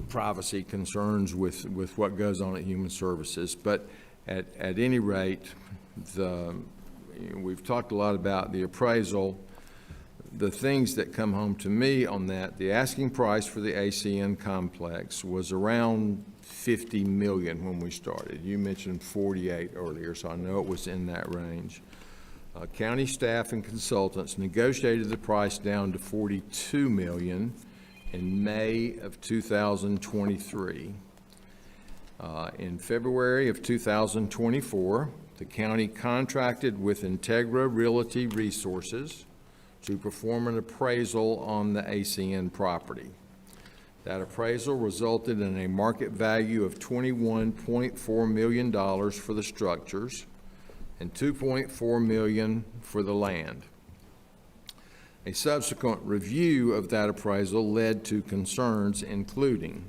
A: privacy concerns with what goes on at Human Services. But at any rate, we've talked a lot about the appraisal. The things that come home to me on that, the asking price for the ACN complex was around 50 million when we started. You mentioned 48 earlier, so I know it was in that range. County staff and consultants negotiated the price down to 42 million in May of 2023. In February of 2024, the county contracted with Integra Realty Resources to perform an appraisal on the ACN property. That appraisal resulted in a market value of $21.4 million for the structures and $2.4 million for the land. A subsequent review of that appraisal led to concerns, including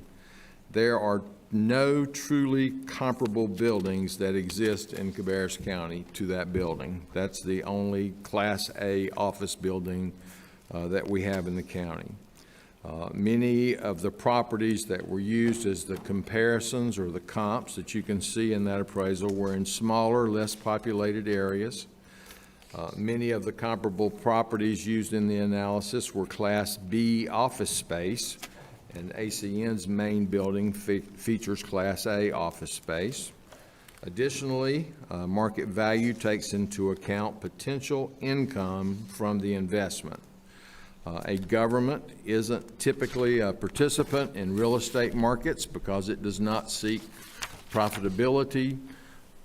A: there are no truly comparable buildings that exist in Cabarrus County to that building. That's the only Class A office building that we have in the county. Many of the properties that were used as the comparisons or the comps that you can see in that appraisal were in smaller, less populated areas. Many of the comparable properties used in the analysis were Class B office space, and ACN's main building features Class A office space. Additionally, market value takes into account potential income from the investment. A government isn't typically a participant in real estate markets because it does not seek profitability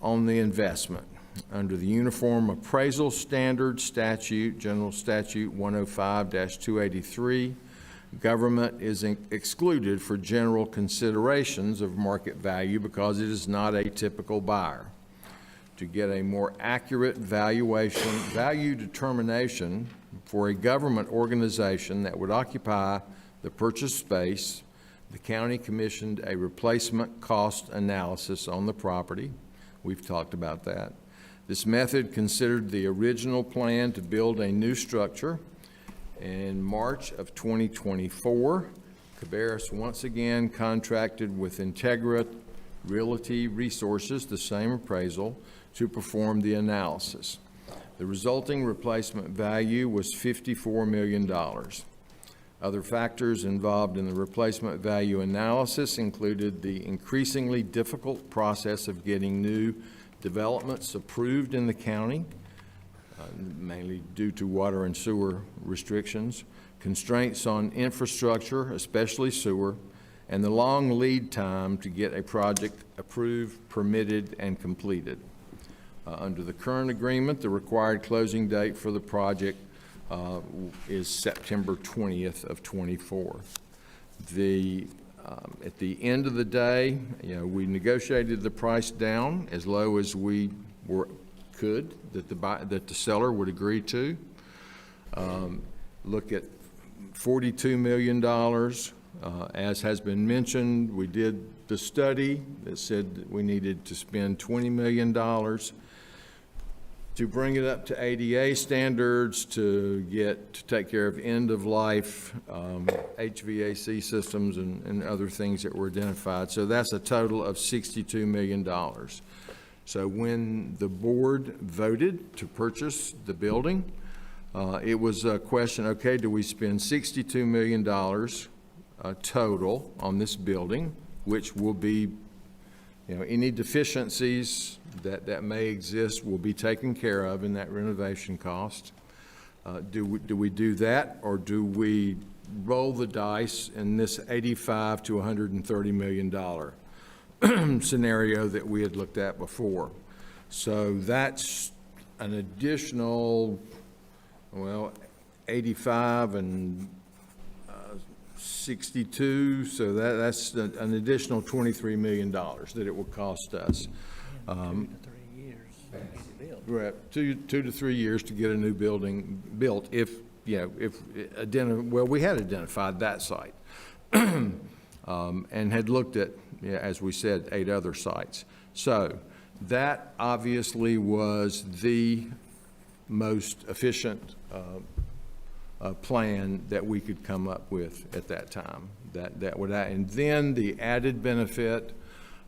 A: on the investment. Under the Uniform Appraisal Standard Statute, General Statute 105-283, government is excluded for general considerations of market value because it is not a typical buyer. To get a more accurate value determination for a government organization that would occupy the purchased space, the county commissioned a replacement cost analysis on the property. We've talked about that. This method considered the original plan to build a new structure. In March of 2024, Cabarrus once again contracted with Integra Realty Resources, the same appraisal, to perform the analysis. The resulting replacement value was $54 million. Other factors involved in the replacement value analysis included the increasingly difficult process of getting new developments approved in the county, mainly due to water and sewer restrictions, constraints on infrastructure, especially sewer, and the long lead time to get a project approved, permitted, and completed. Under the current agreement, the required closing date for the project is September 20th of 24. At the end of the day, we negotiated the price down as low as we could, that the seller would agree to. Look at $42 million. As has been mentioned, we did the study that said that we needed to spend $20 million to bring it up to ADA standards, to take care of end-of-life HVAC systems and other things that were identified. So that's a total of $62 million. So when the board voted to purchase the building, it was a question, okay, do we spend $62 million total on this building, which will be, any deficiencies that may exist will be taken care of in that renovation cost. Do we do that, or do we roll the dice in this $85 to $130 million scenario that we had looked at before? So that's an additional, 85 and 62, so that's an additional $23 million that it will cost us.
C: 2 to 3 years.
A: Right, 2 to 3 years to get a new building built if we had identified that site and had looked at, as we said, 8 other sites. So that obviously was the most efficient plan that we could come up with at that time. And then the added benefit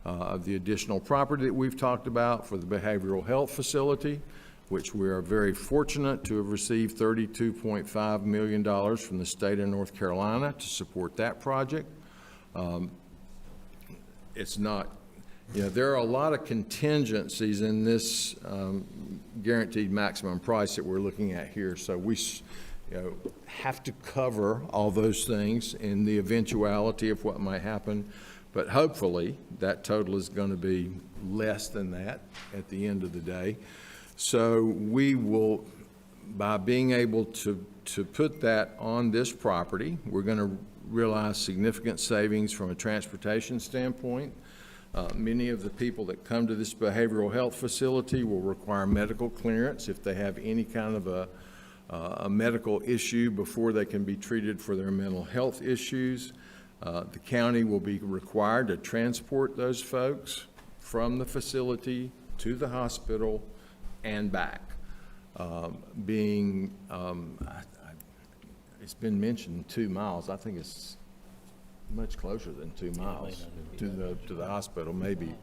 A: of the additional property that we've talked about for the behavioral health facility, which we are very fortunate to have received $32.5 million from the state of North Carolina to support that project. It's not, there are a lot of contingencies in this guaranteed maximum price that we're looking at here. So we have to cover all those things in the eventuality of what might happen. But hopefully, that total is going to be less than that at the end of the day. So we will, by being able to put that on this property, we're going to realize significant savings from a transportation standpoint. Many of the people that come to this behavioral health facility will require medical clearance if they have any kind of a medical issue before they can be treated for their mental health issues. The county will be required to transport those folks from the facility to the hospital and back. It's been mentioned 2 miles. I think it's much closer than 2 miles to the hospital, maybe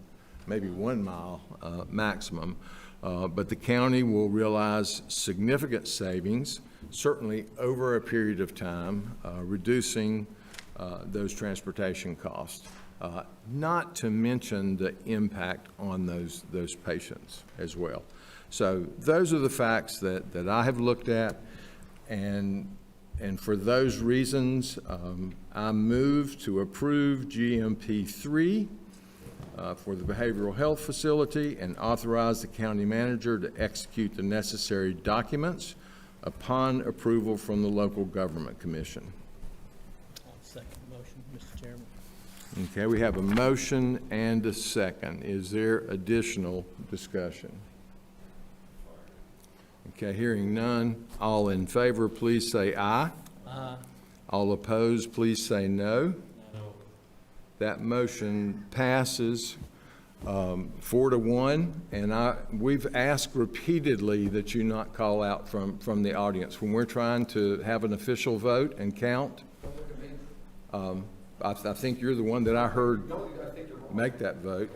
A: 1 mile maximum. But the county will realize significant savings, certainly over a period of time, reducing those transportation costs, not to mention the impact on those patients as well. So those are the facts that I have looked at, and for those reasons, I move to approve GMP 3 for the behavioral health facility and authorize the county manager to execute the necessary documents upon approval from the local government commission.
C: I'll second the motion, Mr. Chairman.
A: Okay, we have a motion and a second. Is there additional discussion? Okay, hearing none. All in favor, please say aye.
C: Aye.
A: All opposed, please say no. That motion passes 4-1, and we've asked repeatedly that you not call out from the audience. When we're trying to have an official vote and count, I think you're the one that I heard make that vote.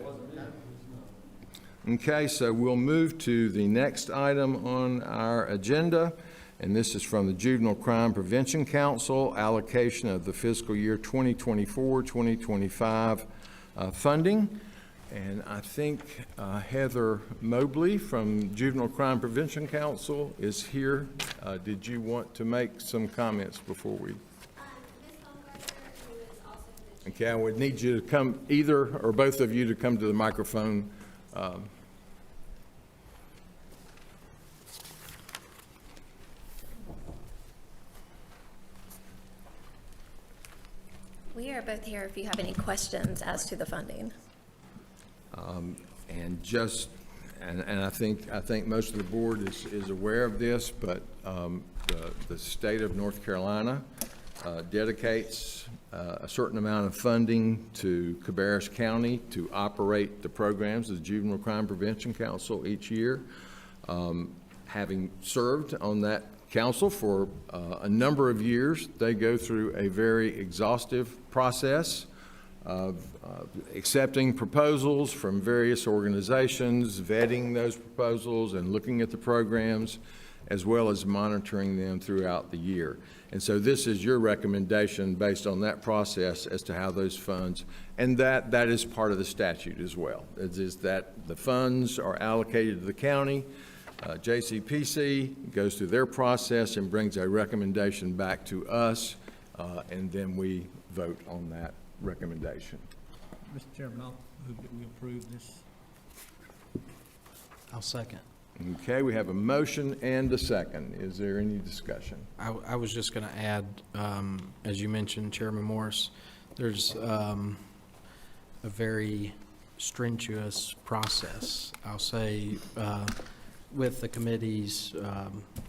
A: Okay, so we'll move to the next item on our agenda, and this is from the Juvenile Crime Prevention Council, allocation of the fiscal year 2024-2025 funding. And I think Heather Mobley from Juvenile Crime Prevention Council is here. Did you want to make some comments before we? Okay, I would need you to come, either or both of you to come to the microphone.
M: We are both here if you have any questions as to the funding.
A: And I think most of the board is aware of this, but the state of North Carolina dedicates a certain amount of funding to Cabarrus County to operate the programs of the Juvenile Crime Prevention Council each year. Having served on that council for a number of years, they go through a very exhaustive process of accepting proposals from various organizations, vetting those proposals and looking at the programs, as well as monitoring them throughout the year. And so this is your recommendation based on that process as to how those funds, and that is part of the statute as well. It is that the funds are allocated to the county. JCPC goes through their process and brings a recommendation back to us, and then we vote on that recommendation.
C: Mr. Chairman, I'll move that we approve this.
F: I'll second.
A: Okay, we have a motion and a second. Is there any discussion?
F: I was just going to add, as you mentioned, Chairman Morris, there's a very strenuous process, I'll say, with the committees,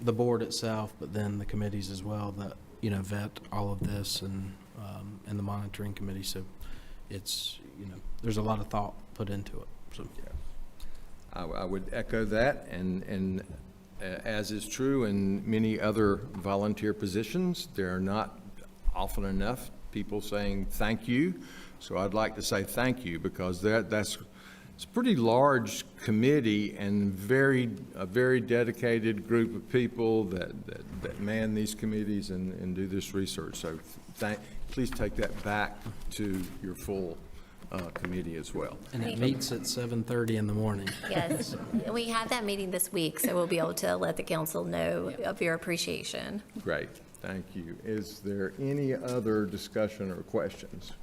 F: the board itself, but then the committees as well that, vet all of this and the monitoring committee. So it's, there's a lot of thought put into it. So.
A: Yeah. I would echo that, and as is true in many other volunteer positions, there are not often enough people saying thank you. So I'd like to say thank you, because it's a pretty large committee and a very dedicated group of people that man these committees and do this research. So please take that back to your full committee as well.
F: And it meets at 7:30 in the morning.
M: Yes, we have that meeting this week, so we'll be able to let the council know of your appreciation.
A: Great, thank you. Is there any other discussion or questions?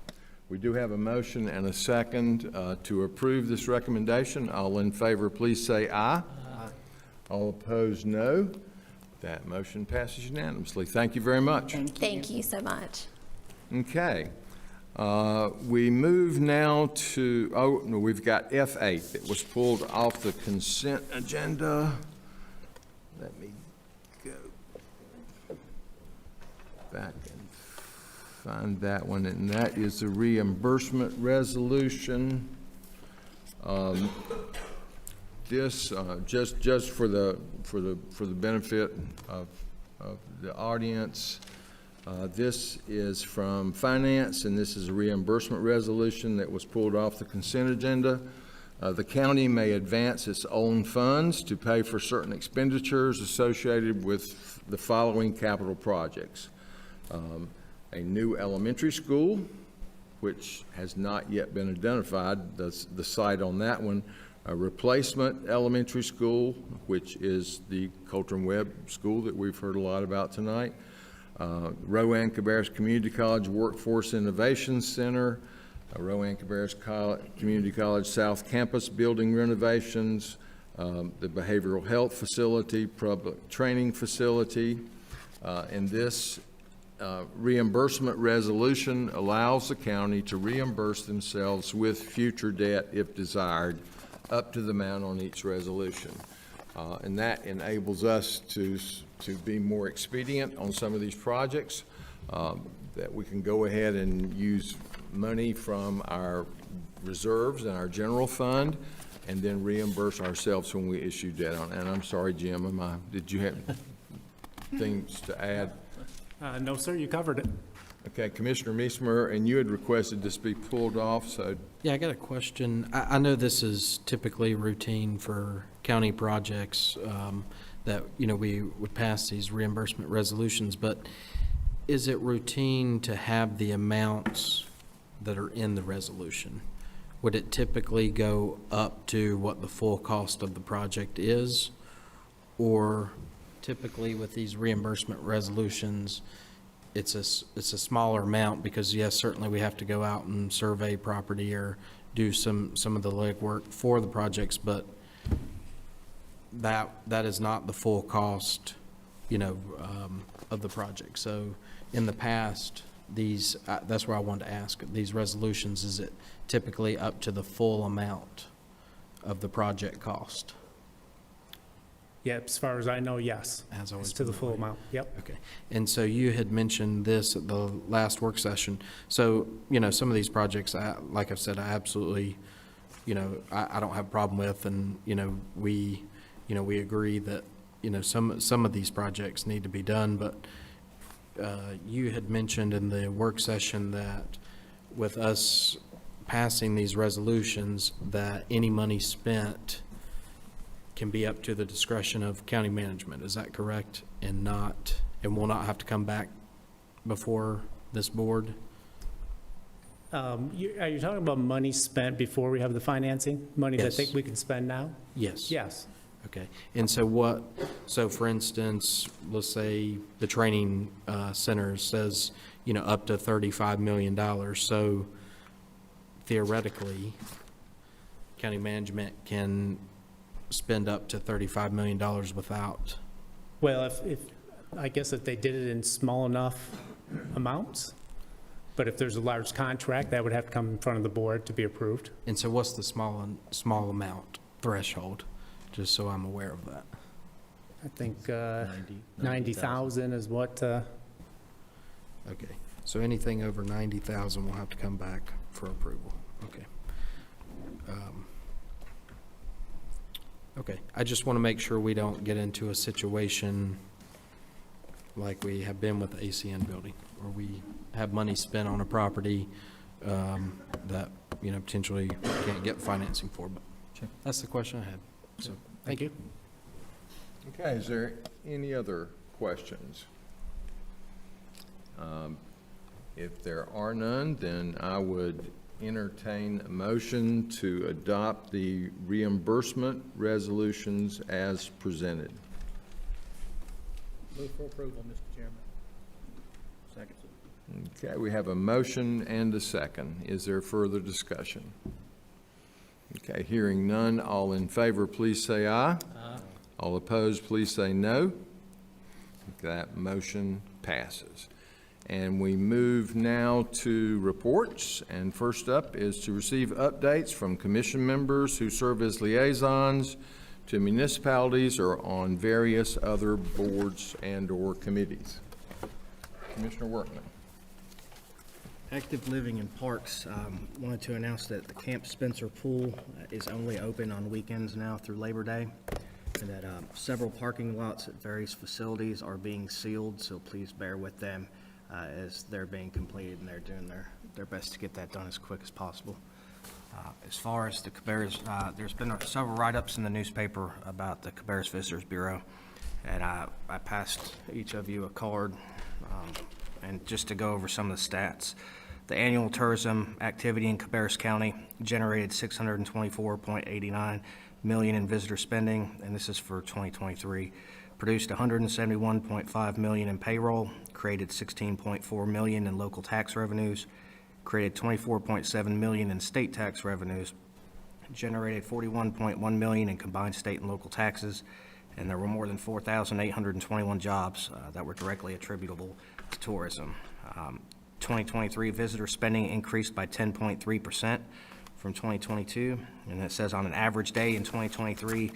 A: We do have a motion and a second to approve this recommendation. All in favor, please say aye. Aye. All opposed, no. That motion passes unanimously. Thank you very much.
M: Thank you so much.
A: Okay. We move now to, we've got F8 that was pulled off the consent agenda. Let me go back and find that one, and that is the reimbursement resolution. This just for the benefit of the audience. This is from Finance, and this is a reimbursement resolution that was pulled off the consent agenda. The county may advance its own funds to pay for certain expenditures associated with the following capital projects. A new elementary school, which has not yet been identified, the site on that one. A replacement elementary school, which is the Coltrane Webb School that we've heard a lot about tonight. Rowan Cabarrus Community College Workforce Innovation Center, Rowan Cabarrus Community College South Campus building renovations, the behavioral health facility, public training facility. And this reimbursement resolution allows the county to reimburse themselves with future debt if desired, up to the amount on each resolution. And that enables us to be more expedient on some of these projects, that we can go ahead and use money from our reserves and our general fund and then reimburse ourselves when we issue debt on. And I'm sorry, Jim, did you have things to add?
N: No, sir, you covered it.
A: Okay, Commissioner Meismer, and you had requested this be pulled off, so.
F: Yeah, I got a question. I know this is typically routine for county projects, that, we would pass these reimbursement resolutions, but is it routine to have the amounts that are in the resolution? Would it typically go up to what the full cost of the project is? Or typically with these reimbursement resolutions, it's a smaller amount because, yes, certainly we have to go out and survey property or do some of the legwork for the projects, but that is not the full cost, of the project. So in the past, these, that's where I wanted to ask, these resolutions, is it typically up to the full amount of the project cost?
N: Yeah, as far as I know, yes.
F: Has always
N: It's to
F: been
N: the
F: that
N: full
F: way.
N: amount, yep.
F: Okay. And so you had mentioned this at the last work session. So, some of these projects, like I've said, I absolutely, I don't have a problem with, and, we agree that, some of these projects need to be done, but you had mentioned in the work session that with us passing these resolutions, that any money spent can be up to the discretion of county management. Is that correct? And will not have to come back before this board?
N: Are you talking about money spent before we have the financing? Money that
F: Yes.
N: we can spend now?
F: Yes.
N: Yes.
F: Okay. And so so for instance, let's say the training center says, up to $35 million. So theoretically, county management can spend up to $35 million without.
N: Well, I guess if they did it in small enough amounts, but if there's a large contract, that would have to come in front of the board to be approved.
F: And so what's the small amount threshold, just so I'm aware of that?
N: I think 90,000 is what,
F: Okay, so anything over 90,000 will have to come back for approval. Okay. Okay, I just want to make sure we don't get into a situation like we have been with the ACN building, where we have money spent on a property that, potentially can't get financing for, but that's the question I had. So, thank you.
A: Okay, is there any other questions? If there are none, then I would entertain a motion to adopt the reimbursement resolutions as presented.
K: Move for approval, Mr. Chairman. Second.
A: Okay, we have a motion and a second. Is there further discussion? Okay, hearing none, all in favor, please say aye. Aye. All opposed, please say no. That motion passes. And we move now to reports, and first up is to receive updates from commission members who serve as liaisons to municipalities or on various other boards and/or committees. Commissioner Workman.
J: Active Living and Parks wanted to announce that the Camp Spencer Pool is only open on weekends now through Labor Day, and that several parking lots at various facilities are being sealed, so please bear with them as they're being completed, and they're doing their best to get that done as quick as possible. As far as the Cabarrus, there's been several write-ups in the newspaper about the Cabarrus Visitors Bureau, and I passed each of you a card, and just to go over some of the stats. The annual tourism activity in Cabarrus County generated $624.89 million in visitor spending, and this is for 2023. Produced $171.5 million in payroll, created $16.4 million in local tax revenues, created $24.7 million in state tax revenues, generated $41.1 million in combined state and local taxes, and there were more than 4,821 jobs that were directly attributable to tourism. 2023 visitor spending increased by 10.3% from 2022, and it says on an average day in 2023,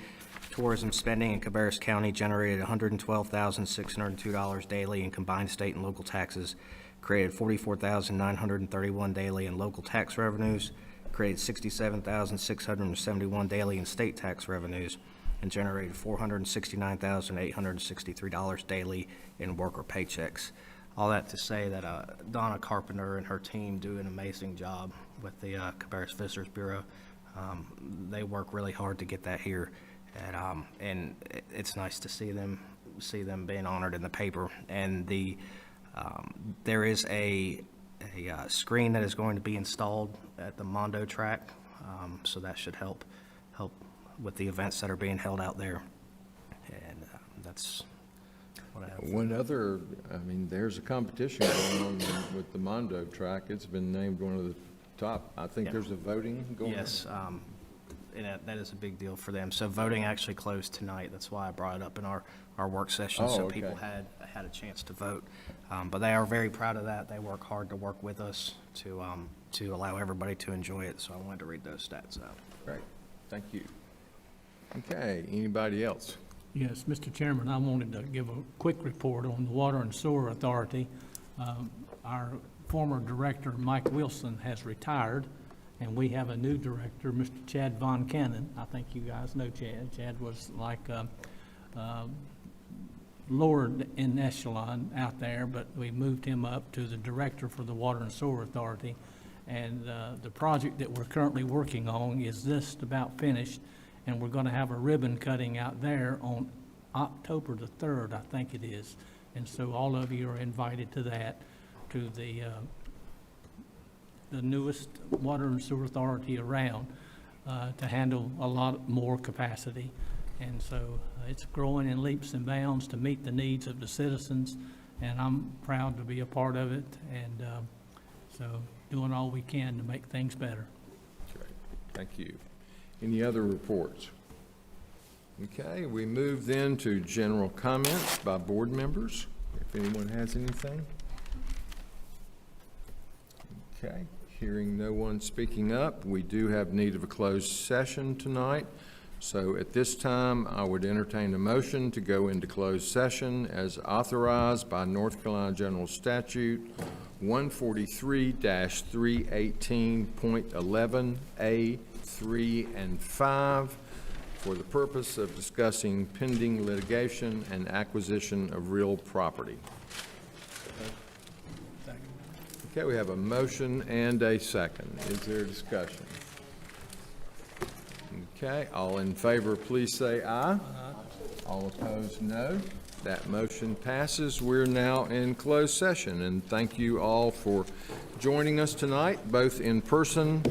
J: tourism spending in Cabarrus County generated $112,602 daily in combined state and local taxes, created $44,931 daily in local tax revenues, created $67,671 daily in state tax revenues, and generated $469,863 daily in worker paychecks. All that to say that Donna Carpenter and her team do an amazing job with the Cabarrus Visitors Bureau. They work really hard to get that here, and it's nice to see them being honored in the paper. And there is a screen that is going to be installed at the Mondo track, so that should help with the events that are being held out there. And that's what I have.
A: One other, there's a competition going on with the Mondo track. It's been named one of the top. I think there's a voting going on.
J: Yes, and that is a big deal for them. So voting actually closed tonight. That's why I brought it up in our work session, so
A: okay.
J: people had a chance to vote. But they are very proud of that. They work hard to work with us to allow everybody to enjoy it. So I wanted to read those stats out.
A: Great, thank you. Okay, anybody else?
K: Yes, Mr. Chairman, I wanted to give a quick report on the Water and Sewer Authority. Our former director, Mike Wilson, has retired, and we have a new director, Mr. Chad Von Cannon. I think you guys know Chad. Chad was like lower in echelon out there, but we moved him up to the director for the Water and Sewer Authority. And the project that we're currently working on is just about finished, and we're going to have a ribbon cutting out there on October the 3rd, I think it is. And so all of you are invited to that, to the newest water and sewer authority around, to handle a lot more capacity. And so it's growing in leaps and bounds to meet the needs of the citizens, and I'm proud to be a part of it, and so doing all we can to make things better.
A: Great, thank you. Any other reports? Okay, we move then to general comments by board members, if anyone has anything. Okay, hearing no one speaking up, we do have need of a closed session tonight. So at this time, I would entertain a motion to go into closed session as authorized by North Carolina General Statute 143-318.11A, 3, and 5 for the purpose of discussing pending litigation and acquisition of real property. Okay, we have a motion and a second. Is there discussion? Okay, all in favor, please say aye. All opposed, no. That motion passes. We're now in closed session, and thank you all for joining us tonight, both in person